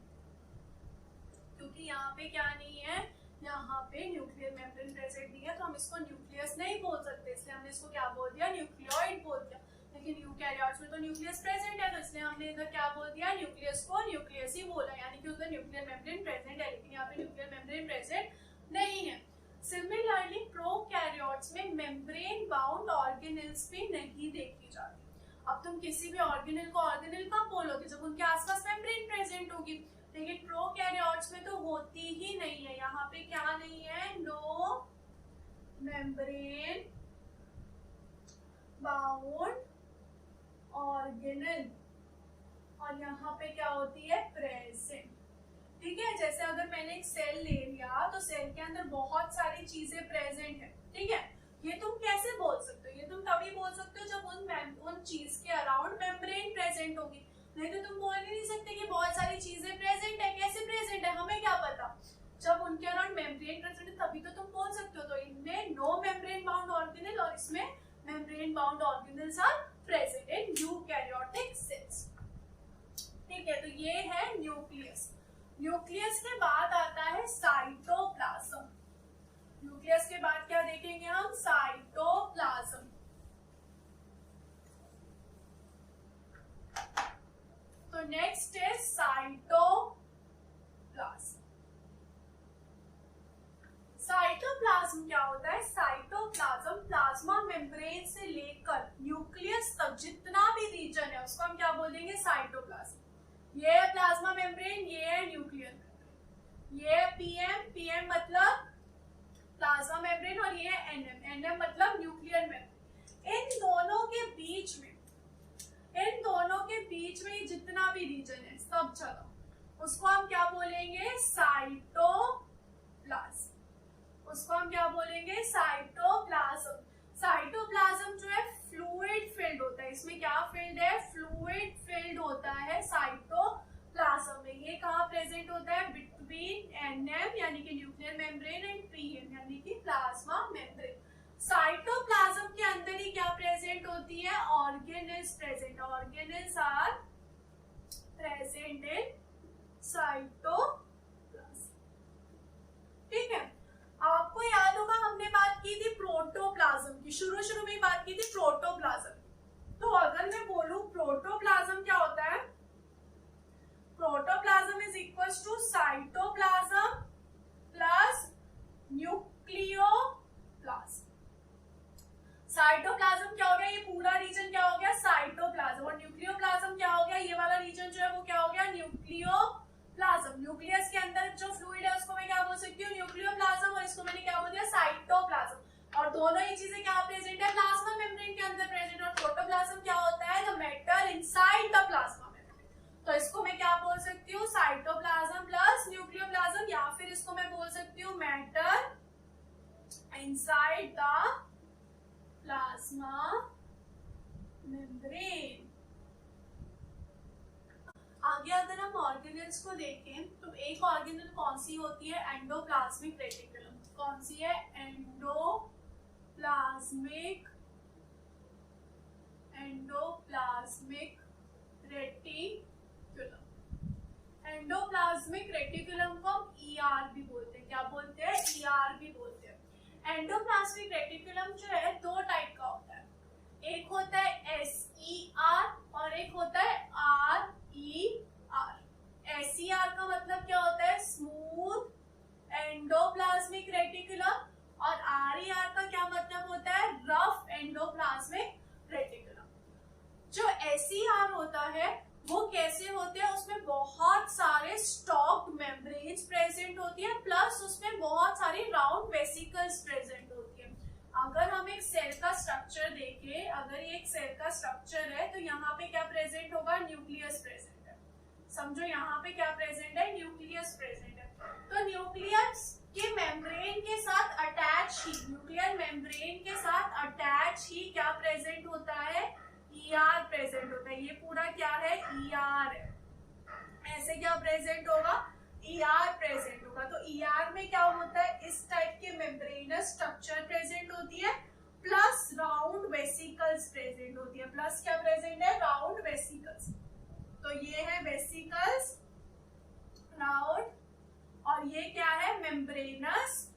क्योंकि यहाँ पे क्या नहीं है, यहाँ पे न्यूक्लियर मेम्ब्रेन प्रेजेंट नहीं है, तो हम इसको न्यूक्लियस नहीं बोल सकते, इसलिए हमने इसको क्या बोल दिया, न्यूक्लियोइड बोल दिया। लेकिन यूकैरियोट्स में तो न्यूक्लियस प्रेजेंट है, तो इसलिए हमने इधर क्या बोल दिया, न्यूक्लियस को न्यूक्लियस ही बोला, यानी कि उधर न्यूक्लियर मेम्ब्रेन प्रेजेंट है, लेकिन यहाँ पे न्यूक्लियर मेम्ब्रेन प्रेजेंट नहीं है। सिमिलरली प्रोकैरियोट्स में मेम्ब्रेन बाउंड ऑर्गेनेल्स भी नहीं देखी जाती। अब तुम किसी भी ऑर्गेनेल को ऑर्गेनेल कब बोलोगे, जब उनके आसपास मेम्ब्रेन प्रेजेंट होगी, लेकिन प्रोकैरियोट्स में तो होती ही नहीं है। यहाँ पे क्या नहीं है, नो मेम्ब्रेन बाउंड ऑर्गेनेल, और यहाँ पे क्या होती है, प्रेजेंट। ठीक है, जैसे अगर मैंने एक सेल ले लिया, तो सेल के अंदर बहुत सारी चीजें प्रेजेंट है। ठीक है, ये तुम कैसे बोल सकते हो, ये तुम तभी बोल सकते हो जब उन चीज के अराउंड मेम्ब्रेन प्रेजेंट होगी, नहीं तो तुम बोल ही नहीं सकते कि बहुत सारी चीजें प्रेजेंट है। कैसे प्रेजेंट है, हमें क्या पता, जब उनके अराउंड मेम्ब्रेन प्रेजेंट है तभी तो तुम बोल सकते हो। तो इनमें नो मेम्ब्रेन बाउंड ऑर्गेनेल और इसमें membrane bound organelles are present in eukaryotic cells. ठीक है, तो ये है न्यूक्लियस। न्यूक्लियस के बाद आता है साइटोप्लाज्म। न्यूक्लियस के बाद क्या देखेंगे हम, साइटोप्लाज्म। तो नेक्स्ट है साइटोप्लाज्म। साइटोप्लाज्म क्या होता है, साइटोप्लाज्म प्लाज्मा मेम्ब्रेन से लेकर न्यूक्लियस तक जितना भी रीजन है उसको हम क्या बोलेंगे, साइटोप्लाज्म। ये है प्लाज्मा मेम्ब्रेन, ये है न्यूक्लियर मेम्ब्रेन, ये है पीएम, पीएम मतलब प्लाज्मा मेम्ब्रेन, और ये है एनएम, एनएम मतलब न्यूक्लियर मेम्ब्रेन। इन दोनों के बीच में जितना भी रीजन है सब जगह, उसको हम क्या बोलेंगे, साइटोप्लाज्म। उसको हम क्या बोलेंगे, साइटोप्लाज्म। साइटोप्लाज्म जो है फ्लूइड फिल्ड होता है, इसमें क्या फिल्ड है, फ्लूइड फिल्ड होता है साइटोप्लाज्म में। ये कहाँ प्रेजेंट होता है, बिटवीन एनएम यानी कि न्यूक्लियर मेम्ब्रेन एंड पीएम यानी कि प्लाज्मा मेम्ब्रेन। साइटोप्लाज्म के अंदर ही क्या प्रेजेंट होती है, organelles present, organelles are present in cytoplasm. ठीक है, आपको याद होगा हमने बात की थी प्रोटोप्लाज्म की, शुरू में बात की थी प्रोटोप्लाज्म। तो अगर मैं बोलूं प्रोटोप्लाज्म क्या होता है, protoplasm is equals to cytoplasm plus nucleoplasm. Cytoplasm क्या हो गया, ये पूरा रीजन क्या हो गया, साइटोप्लाज्म, और न्यूक्लियोप्लाज्म क्या हो गया, ये वाला रीजन जो है वो क्या हो गया, न्यूक्लियोप्लाज्म। न्यूक्लियस के अंदर जो फ्लूइड है उसको मैं क्या बोल सकती हूँ, न्यूक्लियोप्लाज्म, और इसको मैंने क्या बोल दिया, साइटोप्लाज्म। और दोनों ही चीजें क्या प्रेजेंट है, प्लाज्मा मेम्ब्रेन के अंदर प्रेजेंट। और प्रोटोप्लाज्म क्या होता है, the matter inside the plasma membrane. तो इसको मैं क्या बोल सकती हूँ, साइटोप्लाज्म प्लस न्यूक्लियोप्लाज्म, या फिर इसको मैं बोल सकती हूँ matter inside the plasma membrane. आगे अगर हम ऑर्गेनेल्स को देखें तो एक ऑर्गेनेल कौन सी होती है, एंडोप्लाज्मिक रेटिकुलम। कौन सी है, एंडोप्लाज्मिक एंडोप्लाज्मिक रेटिकुलम जो है दो टाइप का होता है, एक होता है SER और एक होता है RER। SER का मतलब क्या होता है, स्मूथ एंडोप्लाज्मिक रेटिकुलम, और RER का क्या मतलब होता है, रफ एंडोप्लाज्मिक रेटिकुलम। जो SER होता है वो कैसे होते हैं, उसमें बहुत सारे स्टॉक्ड मेम्ब्रेन्स प्रेजेंट होती है, प्लस उसमें बहुत सारी राउंड वेसिकल्स प्रेजेंट होती है। अगर हम एक सेल का स्ट्रक्चर देखें, अगर ये एक सेल का स्ट्रक्चर है तो यहाँ पे क्या प्रेजेंट होगा, न्यूक्लियस प्रेजेंट है। समझो यहाँ पे क्या प्रेजेंट है, न्यूक्लियस प्रेजेंट है। तो न्यूक्लियस के मेम्ब्रेन के साथ अटैच ही, न्यूक्लियर मेम्ब्रेन के साथ अटैच ही क्या प्रेजेंट होता है, ER प्रेजेंट होता है। ये पूरा क्या है, ER है। ऐसे क्या प्रेजेंट होगा, ER प्रेजेंट होगा। तो ER में क्या होता है, इस टाइप के मेम्ब्रेनस स्ट्रक्चर प्रेजेंट होती है, प्लस राउंड वेसिकल्स प्रेजेंट होती है। प्लस क्या प्रेजेंट है, राउंड वेसिकल्स। तो ये है वेसिकल्स राउंड, और ये क्या है, मेम्ब्रेनस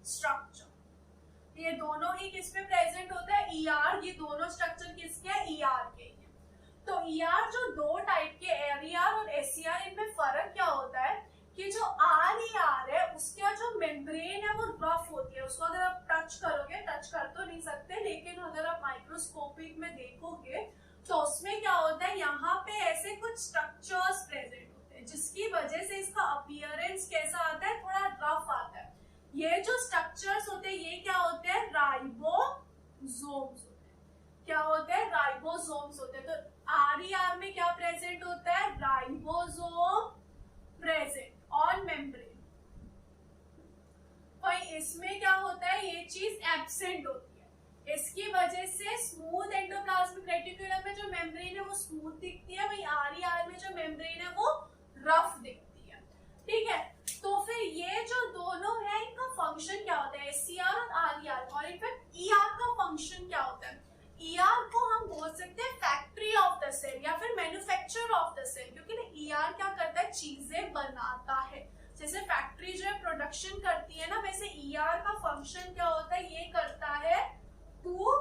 स्ट्रक्चर। ये दोनों ही किस में प्रेजेंट होता है, ER। ये दोनों स्ट्रक्चर किसके हैं, ER के। तो ER जो दो टाइप के RER और SER, इनमें फर्क क्या होता है कि जो RER है उसका जो मेम्ब्रेन है वो रफ होती है। उसको अगर आप टच करोगे, टच कर तो नहीं सकते, लेकिन अगर आप माइक्रोस्कोपिक में देखोगे तो उसमें क्या होता है, यहाँ पे ऐसे कुछ स्ट्रक्चर्स प्रेजेंट होते हैं, जिसकी वजह से इसका अपीयरेंस कैसा आता है, थोड़ा रफ आता है। ये जो स्ट्रक्चर्स होते हैं ये क्या होते हैं, राइबोसोम्स होते हैं। क्या होते हैं, राइबोसोम्स होते हैं। तो RER में क्या प्रेजेंट होता है, राइबोसोम प्रेजेंट ऑन मेम्ब्रेन। भाई इसमें क्या होता है, ये चीज एब्सेंट होती है। इसकी वजह से स्मूथ एंडोप्लाज्मिक रेटिकुलम में जो मेम्ब्रेन है वो स्मूथ दिखती है, वही RER में जो मेम्ब्रेन है वो रफ दिखती है। ठीक है, तो फिर ये जो दोनों है इनका फंक्शन क्या होता है, SER और RER, और इनफैक्ट ER का फंक्शन क्या होता है। ER को हम बोल सकते हैं फैक्ट्री ऑफ द सेल या फिर मैन्युफैक्चर ऑफ द सेल, क्योंकि ना ER क्या करता है, चीजें बनाता है। जैसे फैक्ट्री जो है प्रोडक्शन करती है ना, वैसे ER का फंक्शन क्या होता है, ये करता है टू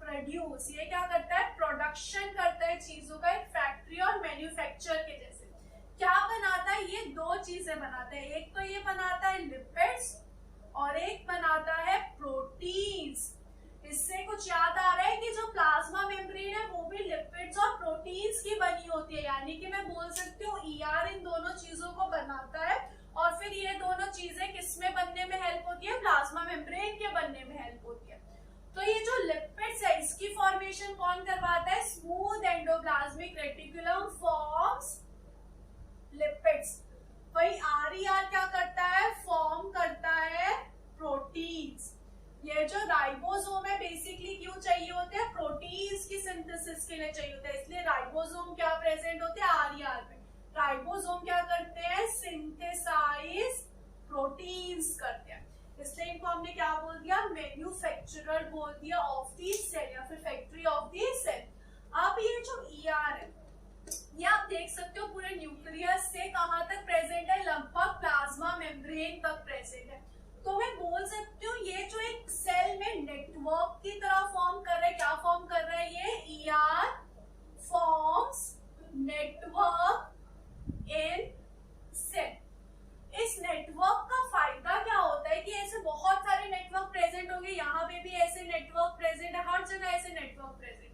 प्रोड्यूस। ये क्या करता है, प्रोडक्शन करता है चीजों का, एक फैक्ट्री और मैन्युफैक्चर के जैसे। क्या बनाता है, ये दो चीजें बनाता है। एक तो ये बनाता है लिपिड्स और एक बनाता है प्रोटीन्स। इससे कुछ याद आ रहा है कि जो प्लाज्मा मेम्ब्रेन है वो भी लिपिड्स और प्रोटीन्स की बनी होती है, यानी कि मैं बोल सकती हूँ ER इन दोनों चीजों को बनाता है, और फिर ये दोनों चीजें किसमें बनने में हेल्प होती है, प्लाज्मा मेम्ब्रेन के बनने में हेल्प होती है। तो ये जो लिपिड्स है इसकी फॉर्मेशन कौन करवाता है, smooth endoplasmic reticulum forms lipids. वही RER क्या करता है, फॉर्म करता है प्रोटीन्स। ये जो राइबोसोम है बेसिकली क्यों चाहिए होते हैं, प्रोटीन्स की सिंथेसिस के लिए चाहिए होता है, इसलिए राइबोसोम क्या प्रेजेंट होते हैं, RER में। राइबोसोम क्या करते हैं, सिंथेसाइज प्रोटीन्स करते हैं, इसलिए इनको हमने क्या बोल दिया, मैन्युफैक्चरर बोल दिया ऑफ द सेल या फिर फैक्ट्री ऑफ द सेल। अब ये जो ER है ये आप देख सकते हो पूरे न्यूक्लियस से कहां तक प्रेजेंट है, लगभग प्लाज्मा मेम्ब्रेन तक प्रेजेंट है। तो मैं बोल सकती हूँ ये जो एक सेल में नेटवर्क की तरह फॉर्म कर रहा है, क्या फॉर्म कर रहा है, ये ER forms network in cell. इस नेटवर्क का फायदा क्या होता है कि ऐसे बहुत सारे नेटवर्क प्रेजेंट होंगे, यहाँ पे भी ऐसे नेटवर्क प्रेजेंट है, हर जगह ऐसे नेटवर्क प्रेजेंट।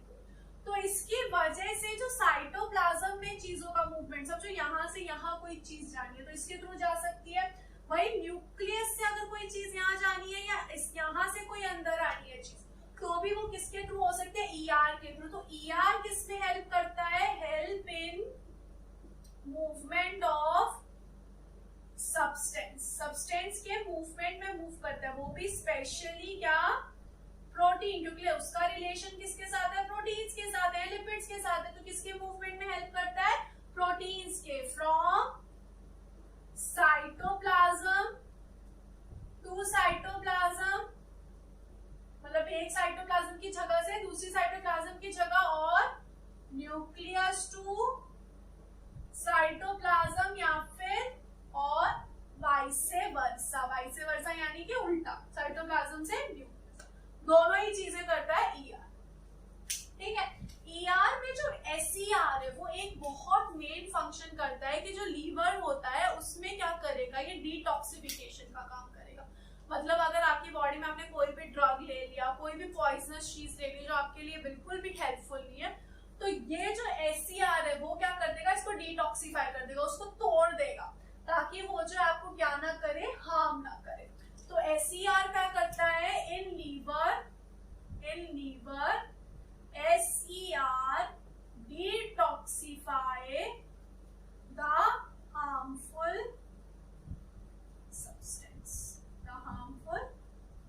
तो इसकी वजह से जो साइटोप्लाज्म में चीजों का मूवमेंट, समझो यहाँ से यहाँ कोई चीज जानी है तो इसके थ्रू जा सकती है, वही न्यूक्लियस से अगर कोई चीज यहाँ जानी है या इस यहाँ से कोई अंदर आनी है चीज, तो भी वो किसके थ्रू हो सकते हैं, ER के थ्रू। तो ER किसमें हेल्प करता है, help in movement of substance. Substance के मूवमेंट में मूव करता है, वो भी स्पेशली क्या, प्रोटीन, क्योंकि उसका रिलेशन किसके साथ है, प्रोटीन्स के साथ है, लिपिड्स के साथ है। तो किसके मूवमेंट में हेल्प करता है, प्रोटीन्स के। फ्रॉम साइटोप्लाज्म टू साइटोप्लाज्म, मतलब एक साइटोप्लाज्म की जगह से दूसरी साइटोप्लाज्म की जगह, और न्यूक्लियस टू साइटोप्लाज्म या फिर और वाइस वर्सा यानी कि उल्टा, साइटोप्लाज्म से दोनों ही चीजें करता है ईआर, ठीक है। ईआर में जो एसईआर है वो एक बहुत मेन फंक्शन करता है कि जो लीवर होता है उसमें क्या करेगा, ये डिटॉक्सिफिकेशन का काम करेगा। मतलब अगर आपकी बॉडी में आपने कोई भी ड्रग ले लिया, कोई भी पॉइजनस चीज ले ली जो आपके लिए बिल्कुल भी हेल्पफुल नहीं है, तो ये जो एसईआर है वो क्या कर देगा, इसको डिटॉक्सिफाई कर देगा, उसको तोड़ देगा, ताकि वो जो आपको क्या ना करे, हार्म ना करे। तो एसईआर क्या करता है, in liver SER detoxify the harmful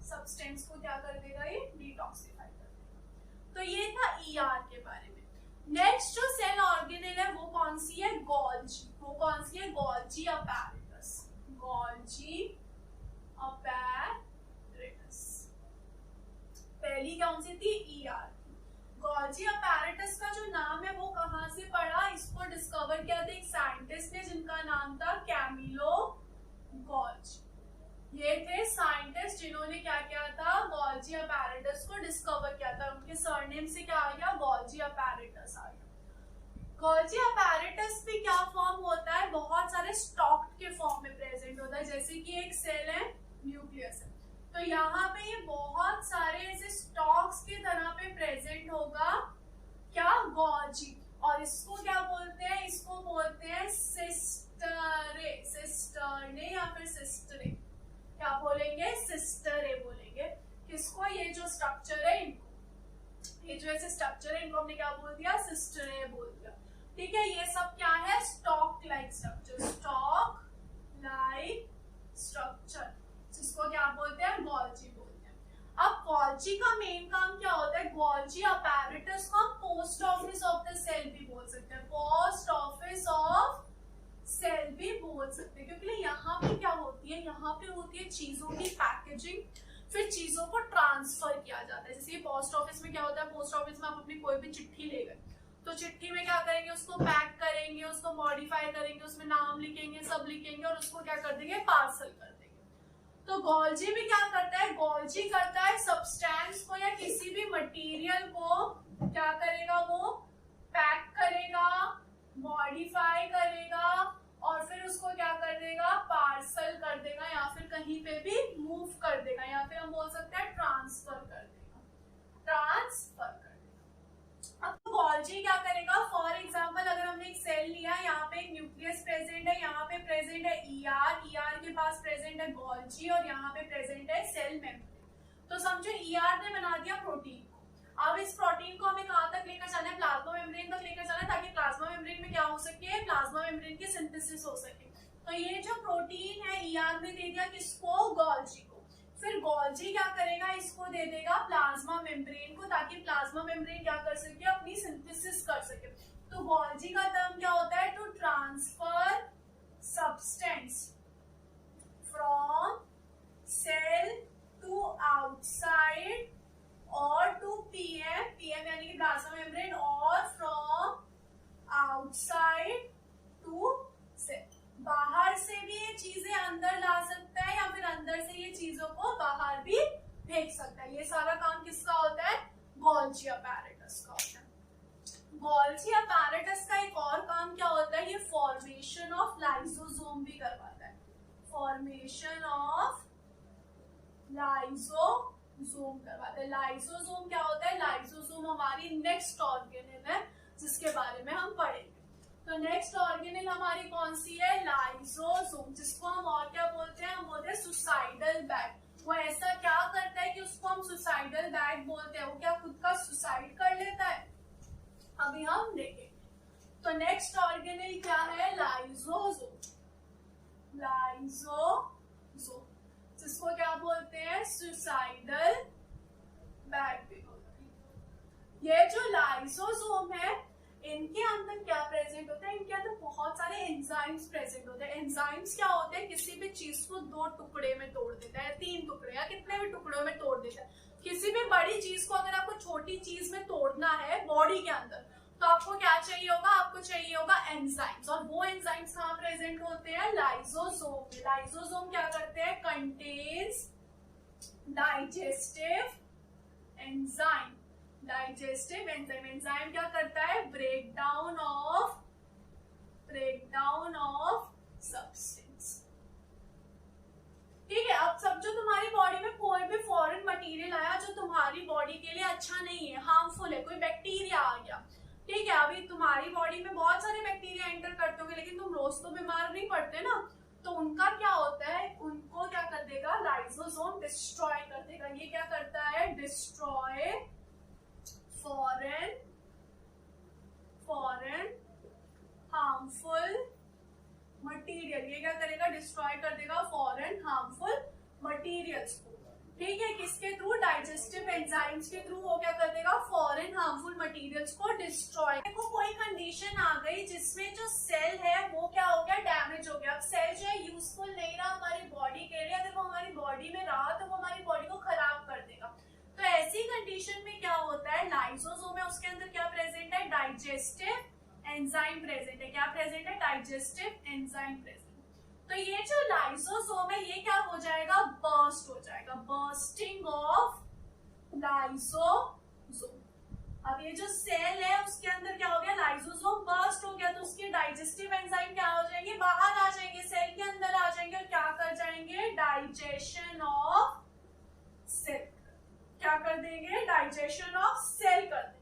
substance, को क्या कर देगा, ये डिटॉक्सिफाई कर देगा। तो ये था ईआर के बारे में। नेक्स्ट जो सेल ऑर्गेनेल है वो कौन सी है, गोल्जी। वो कौन सी है, गोल्जी अपैरेटस। गोल्जी अपैरेटस पहली कौन सी थी, ईआर। गोल्जी अपैरेटस का जो नाम है वो कहां से पड़ा, इसको डिस्कवर किया था एक साइंटिस्ट ने जिनका नाम था कैमिलो गोल्जी। ये थे साइंटिस्ट जिन्होंने क्या किया था, गोल्जी अपैरेटस को डिस्कवर किया था। उनके सरनेम से क्या आ गया, गोल्जी अपैरेटस आ गया। गोल्जी अपैरेटस भी क्या फॉर्म होता है, बहुत सारे स्टॉक के फॉर्म में प्रेजेंट होता है। जैसे कि एक सेल है, न्यूक्लियस है, तो यहाँ पे ये बहुत सारे ऐसे स्टॉक्स की तरह पे प्रेजेंट होगा क्या, गोल्जी। और इसको क्या बोलते हैं, इसको बोलते हैं सिस्टरे, सिस्टरने या फिर सिस्टरे। क्या बोलेंगे, सिस्टरे बोलेंगे। किसको, ये जो स्ट्रक्चर है इनको, ये जो ऐसे स्ट्रक्चर है इनको हमने क्या बोल दिया, सिस्टरे बोल दिया, ठीक है। ये सब क्या है, stock like structure, stock like structure, जिसको क्या बोलते हैं, गोल्जी बोलते हैं। अब गोल्जी का मेन काम क्या होता है, गोल्जी अपैरेटस को हम post office of the cell भी बोल सकते हैं, पोस्ट ऑफिस ऑफ सेल भी बोल सकते हैं, क्योंकि यहाँ पे क्या होती है, यहाँ पे होती है चीजों की पैकेजिंग, फिर चीजों को ट्रांसफर किया जाता है। जैसे पोस्ट ऑफिस में क्या होता है, पोस्ट ऑफिस में आप अपनी कोई भी चिट्ठी ले गए, तो चिट्ठी में क्या करेंगे, उसको पैक करेंगे, उसको मॉडिफाई करेंगे, उसमें नाम लिखेंगे, सब लिखेंगे और उसको क्या कर देंगे, पार्सल कर देंगे। तो गोल्जी भी क्या करता है, गोल्जी करता है सब्सटेंस को या किसी भी मटेरियल को क्या करेगा, वो पैक करेगा, मॉडिफाई करेगा और फिर उसको क्या कर देगा, पार्सल कर देगा, या फिर कहीं पे भी मूव कर देगा, या फिर हम बोल सकते हैं ट्रांसफर कर देगा, ट्रांसफर कर देगा। अब गोल्जी क्या करेगा, फॉर एग्जांपल अगर हमने एक सेल लिया, यहाँ पे एक न्यूक्लियस प्रेजेंट है, यहाँ पे प्रेजेंट है ईआर, ईआर के पास प्रेजेंट है गोल्जी और यहाँ पे प्रेजेंट है सेल मेम्ब्रेन। तो समझो ईआर ने बना दिया प्रोटीन। अब इस प्रोटीन को हमें कहां तक लेकर जाना है, प्लाज्मा मेम्ब्रेन तक लेकर जाना है, ताकि प्लाज्मा मेम्ब्रेन में क्या हो सके, प्लाज्मा मेम्ब्रेन की सिंथेसिस हो सके। तो ये जो प्रोटीन है ईआर ने दे दिया किसको, गोल्जी को। फिर गोल्जी क्या करेगा, इसको दे देगा प्लाज्मा मेम्ब्रेन को, ताकि प्लाज्मा मेम्ब्रेन क्या कर सके, अपनी सिंथेसिस कर सके। तो गोल्जी का टर्म क्या होता है, to transfer substance from cell to outside और टू पीएम, पीएम यानी कि प्लाज्मा मेम्ब्रेन, और फ्रॉम आउटसाइड टू सेल। बाहर से भी ये चीजें अंदर ला सकता है या फिर अंदर से ये चीजों को बाहर भी भेज सकता है। ये सारा काम किसका होता है, गोल्जी अपैरेटस का होता है। गोल्जी अपैरेटस का एक और काम क्या होता है, ये फॉर्मेशन ऑफ लाइसोसोम भी करवाता है, फॉर्मेशन ऑफ लाइसोसोम करवाता है। लाइसोसोम क्या होता है, लाइसोसोम हमारी नेक्स्ट ऑर्गेनेल है जिसके बारे में हम पढ़ेंगे। तो नेक्स्ट ऑर्गेनेल हमारी कौन सी है, लाइसोसोम, जिसको हम और क्या बोलते हैं, हम बोलते हैं सुसाइडल बैग। वो ऐसा क्या करता है कि उसको हम सुसाइडल बैग बोलते हैं, वो क्या खुद का सुसाइड कर लेता है, अभी हम देखेंगे। तो नेक्स्ट ऑर्गेनेल क्या है, लाइसोसोम, लाइसोसोम, जिसको क्या बोलते हैं, सुसाइडल बैग भी बोलते हैं। ये जो लाइसोसोम है इनके अंदर क्या प्रेजेंट होता है, इनके अंदर बहुत सारे एंजाइम्स प्रेजेंट होते हैं। एंजाइम्स क्या होते हैं, किसी भी चीज को 2 टुकड़े में तोड़ देता है, 3 टुकड़े या कितने भी टुकड़ों में तोड़ देता है। किसी भी बड़ी चीज को अगर आपको छोटी चीज में तोड़ना है बॉडी के अंदर, तो आपको क्या चाहिए होगा, आपको चाहिए होगा एंजाइम्स। और वो एंजाइम्स कहाँ प्रेजेंट होते हैं, लाइसोसोम में। लाइसोसोम क्या करते हैं, contains digestive enzyme, digestive enzyme. Enzyme क्या करता है? Break down of substance. ठीक है, अब सब जो तुम्हारी बॉडी में कोई भी फॉरेन मटेरियल आया जो तुम्हारी बॉडी के लिए अच्छा नहीं है, हार्मफुल है, कोई बैक्टीरिया आ गया, ठीक है, अभी तुम्हारी बॉडी में बहुत सारे बैक्टीरिया एंटर करते होंगे लेकिन तुम रोज तो बीमार नहीं पड़ते ना, तो उनका क्या होता है, उनको क्या कर देगा, लाइसोसोम डिस्ट्रॉय कर देगा। ये क्या करता है? Destroy foreign harmful material. ये क्या करेगा? डिस्ट्रॉय कर देगा फॉरेन हार्मफुल मटेरियल्स को। ठीक है, किसके थ्रू? डाइजेस्टिव एंजाइम्स के थ्रू वो क्या कर देगा? फॉरेन हार्मफुल मटेरियल्स को डिस्ट्रॉय। देखो कोई कंडीशन आ गई जिसमें जो सेल है वो क्या हो गया? डैमेज हो गया। अब सेल जो है यूजफुल नहीं रहा हमारी बॉडी के लिए, अगर वो हमारी बॉडी में रहा तो वो हमारी बॉडी को खराब कर देगा। तो ऐसी कंडीशन में क्या होता है? लाइसोसोम है, उसके अंदर क्या प्रेजेंट है? डाइजेस्टिव एंजाइम प्रेजेंट है। क्या प्रेजेंट है? Digestive enzyme present. तो ये जो लाइसोसोम है ये क्या हो जाएगा? बर्स्ट हो जाएगा, बर्स्टिंग ऑफ लाइसोसोम। अब ये जो सेल है उसके अंदर क्या हो गया? लाइसोसोम बर्स्ट हो गया, तो उसके डाइजेस्टिव एंजाइम क्या हो जाएंगे? बाहर आ जाएंगे, सेल के अंदर आ जाएंगे और क्या कर जाएंगे? Digestion of cell. क्या कर देंगे? डाइजेशन ऑफ सेल कर देंगे।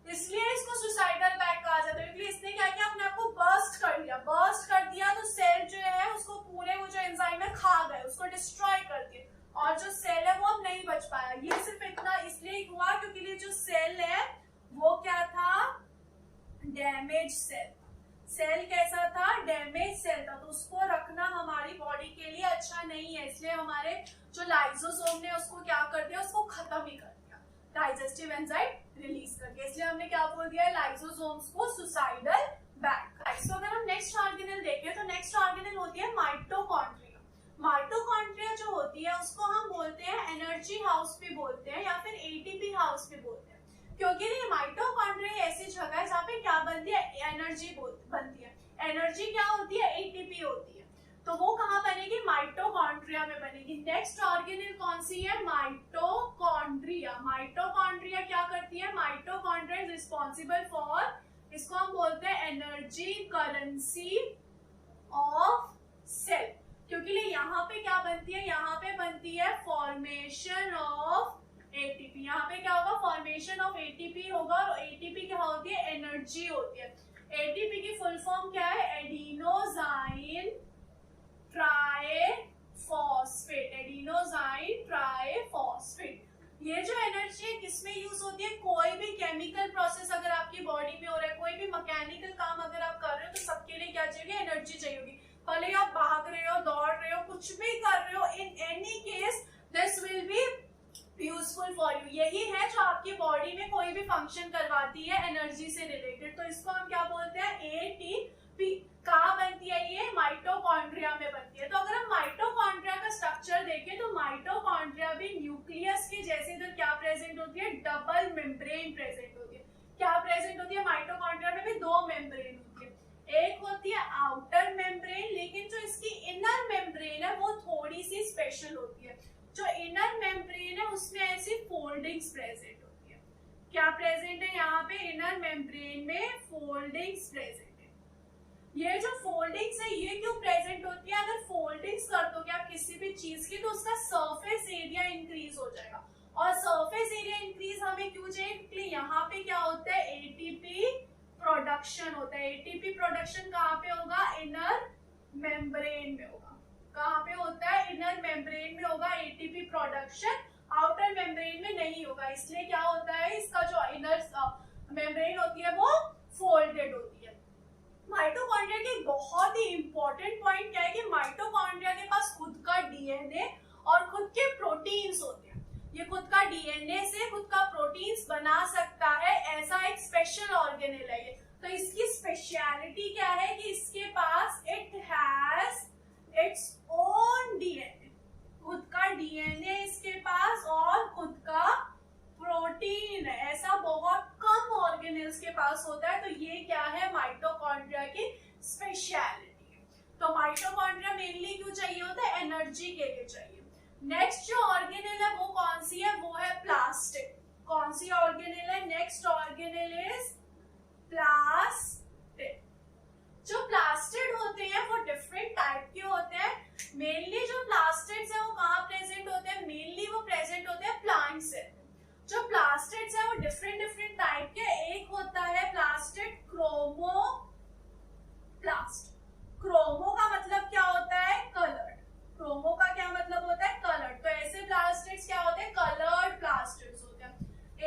इसलिए इसको सुसाइडल बैग कहा जाता है, क्योंकि इसने क्या किया? अपने आप को बर्स्ट कर लिया। बर्स्ट कर दिया तो सेल जो है उसको पूरे वो जो एंजाइम है खा गए, उसको डिस्ट्रॉय कर दिया और जो सेल है वो अब नहीं बच पाया। ये सिर्फ इतना इसलिए हुआ क्योंकि ये जो सेल है वो क्या था? Damage cell. सेल कैसा था? डैमेज सेल था, तो उसको रखना हमारी बॉडी के लिए अच्छा नहीं है। इसलिए हमारे जो लाइसोसोम ने उसको क्या कर दिया? उसको खत्म ही कर दिया, डाइजेस्टिव एंजाइम रिलीज करके। इसलिए हमने क्या बोल दिया? लाइसोसोम्स को सुसाइडल बैग। तो अगर हम नेक्स्ट ऑर्गेनेल देखें तो नेक्स्ट ऑर्गेनेल होती है माइटोकॉन्ड्रिया। माइटोकॉन्ड्रिया जो होती है उसको हम बोलते हैं एनर्जी हाउस भी बोलते हैं या फिर एटीपी हाउस भी बोलते हैं, क्योंकि ये माइटोकॉन्ड्रिया ऐसी जगह है जहाँ पे क्या बनती है? एनर्जी बनती है। एनर्जी क्या होती है? एटीपी होती है। तो वो कहाँ बनेगी? माइटोकॉन्ड्रिया में बनेगी। नेक्स्ट ऑर्गेनेल कौन सी है? माइटोकॉन्ड्रिया। माइटोकॉन्ड्रिया क्या करती है? माइटोकॉन्ड्रिया इज रिस्पॉन्सिबल फॉर, इसको हम बोलते हैं एनर्जी करेंसी ऑफ सेल, क्योंकि यहाँ पे क्या बनती है? यहाँ पे बनती है फॉर्मेशन ऑफ एटीपी। यहाँ पे क्या होगा? फॉर्मेशन ऑफ एटीपी होगा और एटीपी क्या होती है? एनर्जी होती है। एटीपी की फुल फॉर्म क्या है? Adenosine triphosphate. Adenosine triphosphate. ये जो एनर्जी है किसमें यूज होती है? कोई भी केमिकल प्रोसेस अगर आपकी बॉडी में हो रहा है, कोई भी मैकेनिकल काम अगर आप कर रहे हो तो सबके लिए क्या चाहिए? एनर्जी चाहिए होगी। भले आप भाग रहे हो, दौड़ रहे हो, कुछ भी कर रहे हो, in any case this will be useful for you. यही है जो आपकी बॉडी में कोई भी फंक्शन करवाती है एनर्जी से रिलेटेड, तो इसको हम क्या बोलते हैं? एटीपी। कहाँ बनती है ये? माइटोकॉन्ड्रिया में बनती है। तो अगर हम माइटोकॉन्ड्रिया का स्ट्रक्चर देखें तो माइटोकॉन्ड्रिया भी न्यूक्लियस के जैसे इधर क्या प्रेजेंट होती है? डबल मेम्ब्रेन प्रेजेंट होती है। क्या प्रेजेंट होती है? माइटोकॉन्ड्रिया में भी दो मेम्ब्रेन होती है। एक होती है आउटर मेम्ब्रेन, लेकिन जो इसकी इनर मेम्ब्रेन है वो थोड़ी सी स्पेशल होती है। जो इनर मेम्ब्रेन है उसमें ऐसी फोल्डिंग्स प्रेजेंट होती है। क्या प्रेजेंट है यहाँ पे? इनर मेम्ब्रेन में फोल्डिंग्स प्रेजेंट है। ये जो फोल्डिंग्स है ये क्यों प्रेजेंट होती है? अगर फोल्डिंग्स कर दोगे आप किसी भी चीज की तो उसका सरफेस एरिया इंक्रीज हो जाएगा, और सरफेस एरिया इंक्रीज हमें क्यों चाहिए? क्योंकि यहाँ पे क्या होता है? एटीपी प्रोडक्शन होता है। एटीपी प्रोडक्शन कहाँ पे होगा? इनर मेम्ब्रेन में होगा। कहाँ पे होता है? इनर मेम्ब्रेन में होगा एटीपी प्रोडक्शन, आउटर मेम्ब्रेन में नहीं होगा। इसलिए क्या होता है? इसका जो इनर मेम्ब्रेन होती है वो फोल्डेड होती है। माइटोकॉन्ड्रिया के बहुत ही इंपॉर्टेंट पॉइंट क्या है कि माइटोकॉन्ड्रिया के पास खुद का डीएनए और खुद के प्रोटीन्स होते हैं। ये खुद का डीएनए से खुद का प्रोटीन्स बना सकता है, ऐसा एक स्पेशल ऑर्गेनेल है ये। तो इसकी स्पेशलिटी क्या है कि इसके पास it has its own DNA, खुद का डीएनए इसके पास और खुद का प्रोटीन है। ऐसा बहुत कम ऑर्गेनेल्स के पास होता है। तो ये क्या है? माइटोकॉन्ड्रिया की स्पेशलिटी है। तो माइटोकॉन्ड्रिया मेनली क्यों चाहिए होता है? एनर्जी के लिए चाहिए। नेक्स्ट जो ऑर्गेनेल है वो कौन सी है? वो है प्लास्टिड। कौन सी ऑर्गेनेल है? Next organelle is plastid. जो प्लास्टिड होते हैं वो डिफरेंट टाइप के होते हैं। मेनली जो प्लास्टिड्स है वो कहाँ प्रेजेंट होते हैं? मेनली वो प्रेजेंट होते हैं प्लांट सेल। जो प्लास्टिड्स है वो डिफरेंट डिफरेंट टाइप के, एक होता है प्लास्टिड क्रोमोप्लास्ट। क्रोमो का मतलब क्या होता है? कलर्ड। क्रोमो का क्या मतलब होता है? कलर्ड। तो ऐसे प्लास्टिड्स क्या होते हैं? कलर्ड प्लास्टिड्स होते हैं।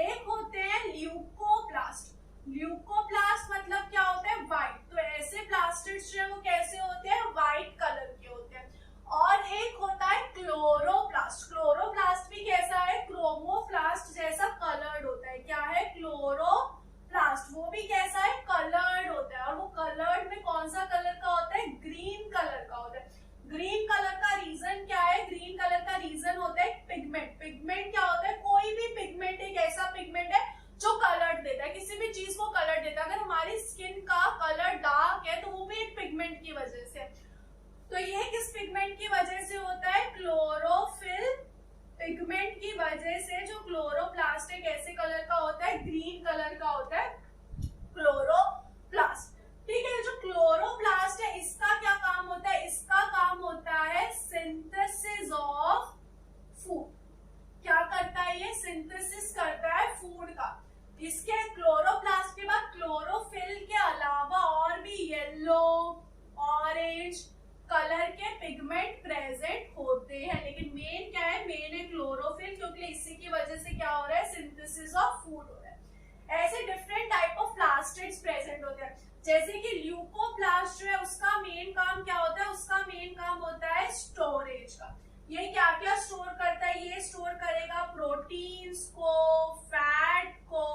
एक होते हैं ल्यूकोप्लास्ट। ल्यूकोप्लास्ट मतलब क्या होता है? व्हाइट। तो ऐसे प्लास्टिड्स जो है वो कैसे होते हैं? व्हाइट कलर के होते हैं। और एक होता है क्लोरोप्लास्ट। क्लोरोप्लास्ट भी कैसा है? क्रोमोप्लास्ट जैसा कलर्ड होता है। क्या है? क्लोरोप्लास्ट। वो भी कैसा है? कलर्ड होता है। और वो कलर्ड में कौन सा कलर का होता है? ग्रीन कलर का होता है। ग्रीन कलर का रीजन क्या है? ग्रीन कलर का रीजन होता है पिगमेंट। पिगमेंट क्या होता है? कोई भी पिगमेंट एक ऐसा पिगमेंट है जो कलर देता है, किसी भी चीज को कलर देता है। अगर हमारी स्किन का कलर डार्क है तो वो भी एक पिगमेंट की वजह से। तो ये किस पिगमेंट की वजह से होता है? क्लोरोफिल पिगमेंट की वजह से। जो क्लोरोप्लास्ट एक ऐसे कलर का होता है, ग्रीन कलर का होता है क्लोरोप्लास्ट। ठीक है, जो क्लोरोप्लास्ट है इसका क्या काम होता है? इसका काम होता है सिंथेसिस ऑफ फूड। क्या करता है ये? सिंथेसिस करता है फूड का। इसके क्लोरोप्लास्ट के बाद क्लोरोफिल के अलावा और भी येलो, ऑरेंज कलर के पिगमेंट प्रेजेंट होते हैं, लेकिन मेन क्या है? मेन है क्लोरोफिल, क्योंकि इसी की वजह से क्या हो रहा है? सिंथेसिस ऑफ फूड हो रहा है। ऐसे different type of plastids present होते हैं। जैसे कि ल्यूकोप्लास्ट जो है उसका मेन काम क्या होता है? उसका मेन काम होता है स्टोरेज का। ये क्या क्या स्टोर करता है? ये स्टोर करेगा प्रोटीन्स को, फैट को,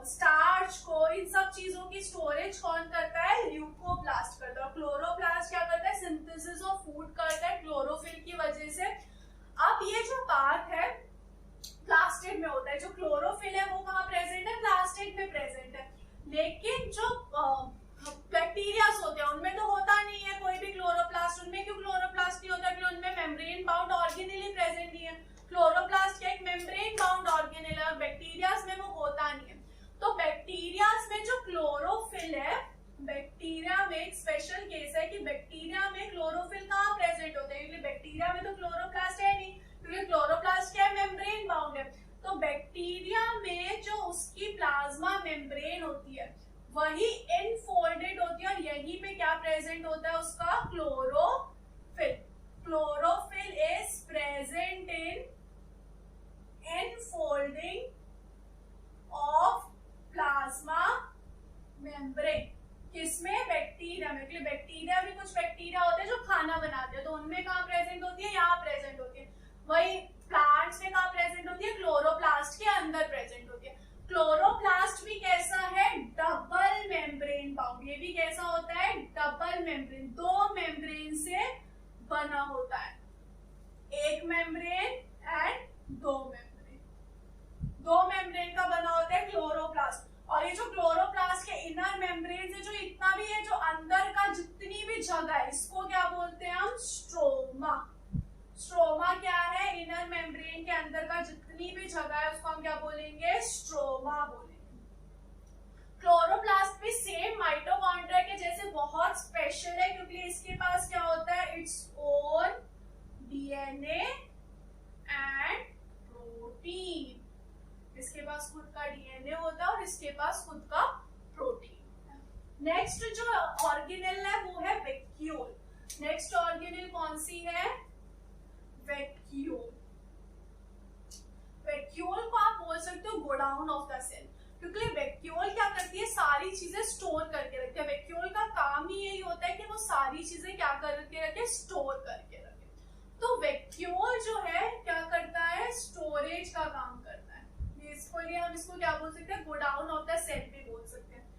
स्टार्च को। इन सब चीजों की स्टोरेज कौन करता है? ल्यूकोप्लास्ट करता है। क्लोरोप्लास्ट क्या करता है? सिंथेसिस ऑफ फूड करता है क्लोरोफिल की वजह से। अब ये जो पार्ट है प्लास्टिड में होता है। जो क्लोरोफिल है वो कहाँ प्रेजेंट है? प्लास्टिड में प्रेजेंट है। लेकिन जो बैक्टीरियाज होते हैं उनमें तो होता नहीं है कोई भी क्लोरोप्लास्ट। उनमें क्यों क्लोरोप्लास्ट नहीं होता? क्योंकि उनमें मेम्ब्रेन बाउंड ऑर्गेनेल ही प्रेजेंट नहीं है। क्लोरोप्लास्ट क्या एक मेम्ब्रेन बाउंड ऑर्गेनेल है, और बैक्टीरियाज में वो होता नहीं है। तो बैक्टीरियाज में जो क्लोरोफिल है, बैक्टीरिया में एक स्पेशल केस है कि बैक्टीरिया में क्लोरोफिल कहाँ प्रेजेंट होते हैं? क्योंकि बैक्टीरिया में तो क्लोरोप्लास्ट है नहीं, क्योंकि क्लोरोप्लास्ट क्या है? मेम्ब्रेन बाउंड है। तो बैक्टीरिया में जो उसकी प्लाज्मा मेम्ब्रेन होती है वही इनफोल्डेड होती है, और यहीं पे क्या प्रेजेंट होता है? उसका chlorophyll. Chlorophyll is present in infolding of plasma membrane. किसमें? बैक्टीरिया में। क्योंकि बैक्टीरिया में कुछ बैक्टीरिया होते हैं जो खाना बनाते हैं, तो उनमें कहाँ प्रेजेंट होती है? यहाँ प्रेजेंट होती है। वही प्लांट्स में कहाँ प्रेजेंट होती है? क्लोरोप्लास्ट के अंदर प्रेजेंट होती है। क्लोरोप्लास्ट भी कैसा है? Double membrane bound. ये भी कैसा होता है? Double membrane. दो मेम्ब्रेन से बना होता है, एक मेम्ब्रेन एंड दो मेम्ब्रेन। दो मेम्ब्रेन का बना होता है क्लोरोप्लास्ट। और ये जो क्लोरोप्लास्ट के इनर मेम्ब्रेन है, जो इतना भी है, जो अंदर का जितनी भी जगह है, इसको क्या बोलते हैं हम? स्ट्रोमा। स्ट्रोमा क्या है? इनर मेम्ब्रेन के अंदर का जितनी भी जगह है उसको हम क्या बोलेंगे? स्ट्रोमा बोलेंगे। क्लोरोप्लास्ट भी सेम माइटोकॉन्ड्रिया के जैसे बहुत स्पेशल है, क्योंकि इसके पास क्या होता है? It's own DNA and protein. इसके पास खुद का डीएनए होता है और इसके पास खुद का प्रोटीन। नेक्स्ट जो ऑर्गेनेल है वो है वैक्यूल। नेक्स्ट ऑर्गेनेल कौन सी है? वैक्यूल। वैक्यूल को आप बोल सकते हो गोडाउन ऑफ द सेल, क्योंकि वैक्यूल क्या करती है? सारी चीजें स्टोर करके रखती है। वैक्यूल का काम ही यही होता है कि वो सारी चीजें क्या करके रखे? स्टोर करके रखे। तो वैक्यूल जो है क्या करता है? स्टोरेज का काम करता है। इसको लिए हम इसको क्या बोल सकते हैं? गोडाउन ऑफ द सेल भी बोल सकते हैं।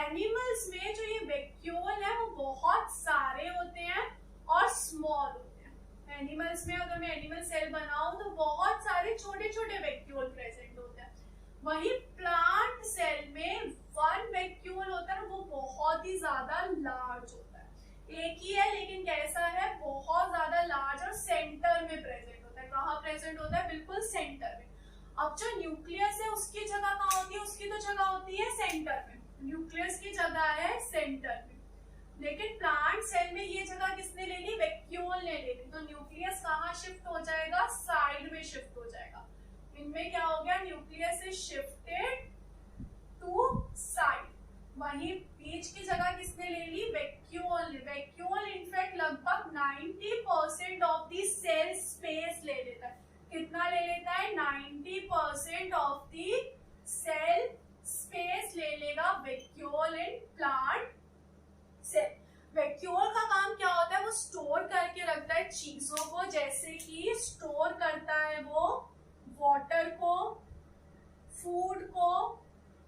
एनिमल्स में जो ये वैक्यूल है वो बहुत सारे होते हैं और स्मॉल होते हैं। एनिमल्स में अगर मैं एनिमल सेल बनाऊं तो बहुत सारे छोटे छोटे वैक्यूल प्रेजेंट होते हैं। वही प्लांट सेल में वन वैक्यूल होता है, वो बहुत ही ज्यादा लार्ज होता है। एक ही है लेकिन कैसा है? बहुत ज्यादा लार्ज और सेंटर में प्रेजेंट होता है। कहाँ प्रेजेंट होता है? बिल्कुल सेंटर में। अब जो न्यूक्लियस है उसकी जगह कहाँ होती है, उसकी तो जगह होती है सेंटर में, न्यूक्लियस की जगह है सेंटर में। लेकिन प्लांट सेल में ये जगह किसने ले ली, वैक्यूल ने ले ली, तो न्यूक्लियस कहाँ शिफ्ट हो जाएगा, साइड में शिफ्ट हो जाएगा। इनमें क्या हो गया, nucleus is shifted to side. वहीं बीच की जगह किसने ले ली, वैक्यूल ने। वैक्यूल इनफैक्ट लगभग 90% ऑफ द सेल स्पेस ले लेता है। कितना ले लेता है, 90% ऑफ द सेल स्पेस ले लेगा vacuole in plant cell. Vacuole का काम क्या होता है, वो स्टोर करके रखता है चीजों को, जैसे कि स्टोर करता है वो वाटर को, फूड को,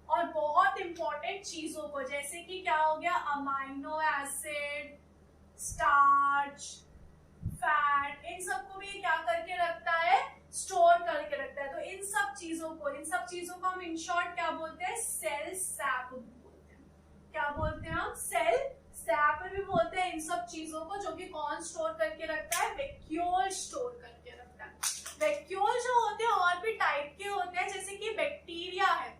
और बहुत इंपॉर्टेंट चीजों को, जैसे कि क्या हो गया, अमाइनो एसिड, स्टार्च, फैट, इन सबको भी क्या करके रखता है, स्टोर करके रखता है। तो इन सब चीजों को हम इन शॉर्ट क्या बोलते हैं, सेल सैप बोलते हैं। क्या बोलते हैं हम, सेल सैप भी बोलते हैं इन सब चीजों को, जो कि कौन स्टोर करके रखता है, वैक्यूल स्टोर करके रखता है। वैक्यूल जो होते हैं और भी टाइप के होते हैं, जैसे कि बैक्टीरिया है,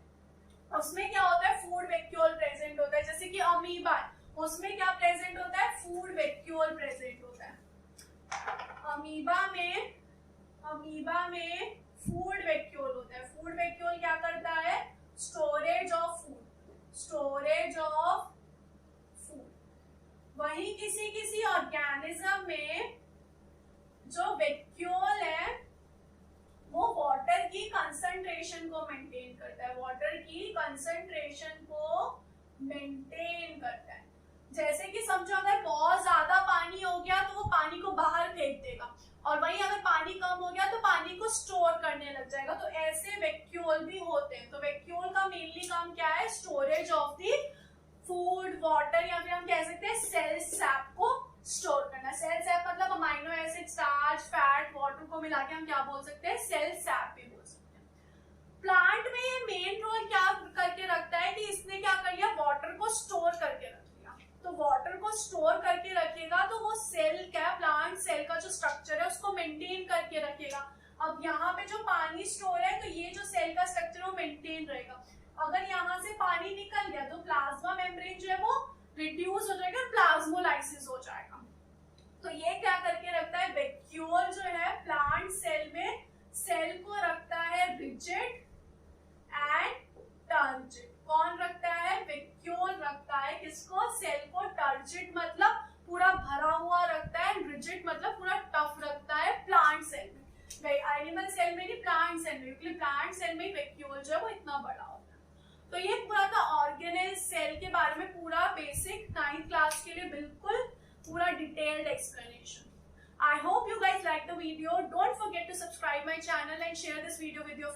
उसमें क्या होता है, फूड वैक्यूल प्रेजेंट होता है। जैसे कि अमीबा है, उसमें क्या प्रेजेंट होता है, फूड वैक्यूल प्रेजेंट होता है। अमीबा में फूड वैक्यूल होता है। फूड वैक्यूल क्या करता है, स्टोरेज ऑफ फूड। वहीं किसी ऑर्गेनिज्म में जो वैक्यूल है वो वाटर की कंसंट्रेशन को मेंटेन करता है, जैसे कि समझो अगर बहुत ज्यादा पानी हो गया तो वो पानी को बाहर फेंक देगा, और वहीं अगर पानी कम हो गया तो पानी को स्टोर करने लग जाएगा। तो ऐसे वैक्यूल भी होते हैं। तो वैक्यूल का मेनली काम क्या है, storage of the food, water, या फिर हम कह सकते हैं सेल सैप को स्टोर करना। सेल सैप मतलब amino acid, starch, fat, water को मिला के हम क्या बोल सकते हैं, सेल सैप भी बोल सकते हैं। प्लांट में ये मेन रोल क्या करके रखता है कि इसने क्या कर लिया, वाटर को स्टोर करके रख लिया। तो वाटर को स्टोर करके रखेगा तो वो सेल क्या, प्लांट सेल का जो स्ट्रक्चर है उसको मेंटेन करके रखेगा। अब यहाँ पे जो पानी स्टोर है तो ये जो सेल का स्ट्रक्चर है वो मेंटेन रहेगा। अगर यहाँ से पानी निकल गया तो प्लाज्मा मेम्ब्रेन जो है वो रिड्यूस हो जाएगा, प्लाज्मोलाइसिस हो जाएगा। तो ये क्या करके रखता है, वैक्यूल जो है प्लांट सेल में सेल को रखता है रिजिड एंड टर्जिड। कौन रखता है, वैक्यूल रखता है किसको, सेल को। टर्जिड मतलब पूरा भरा हुआ रखता है, रिजिड मतलब पूरा टफ रखता है प्लांट सेल में। एनिमल सेल में नहीं, प्लांट सेल में, क्योंकि प्लांट सेल में वैक्यूल जो है वो इतना बड़ा होता है। तो ये पूरा था ऑर्गेनेल सेल के बारे में पूरा बेसिक 9th क्लास के लिए बिल्कुल पूरा detailed explanation. I hope you guys like the video. Don't forget to subscribe my channel and share this video with your friends.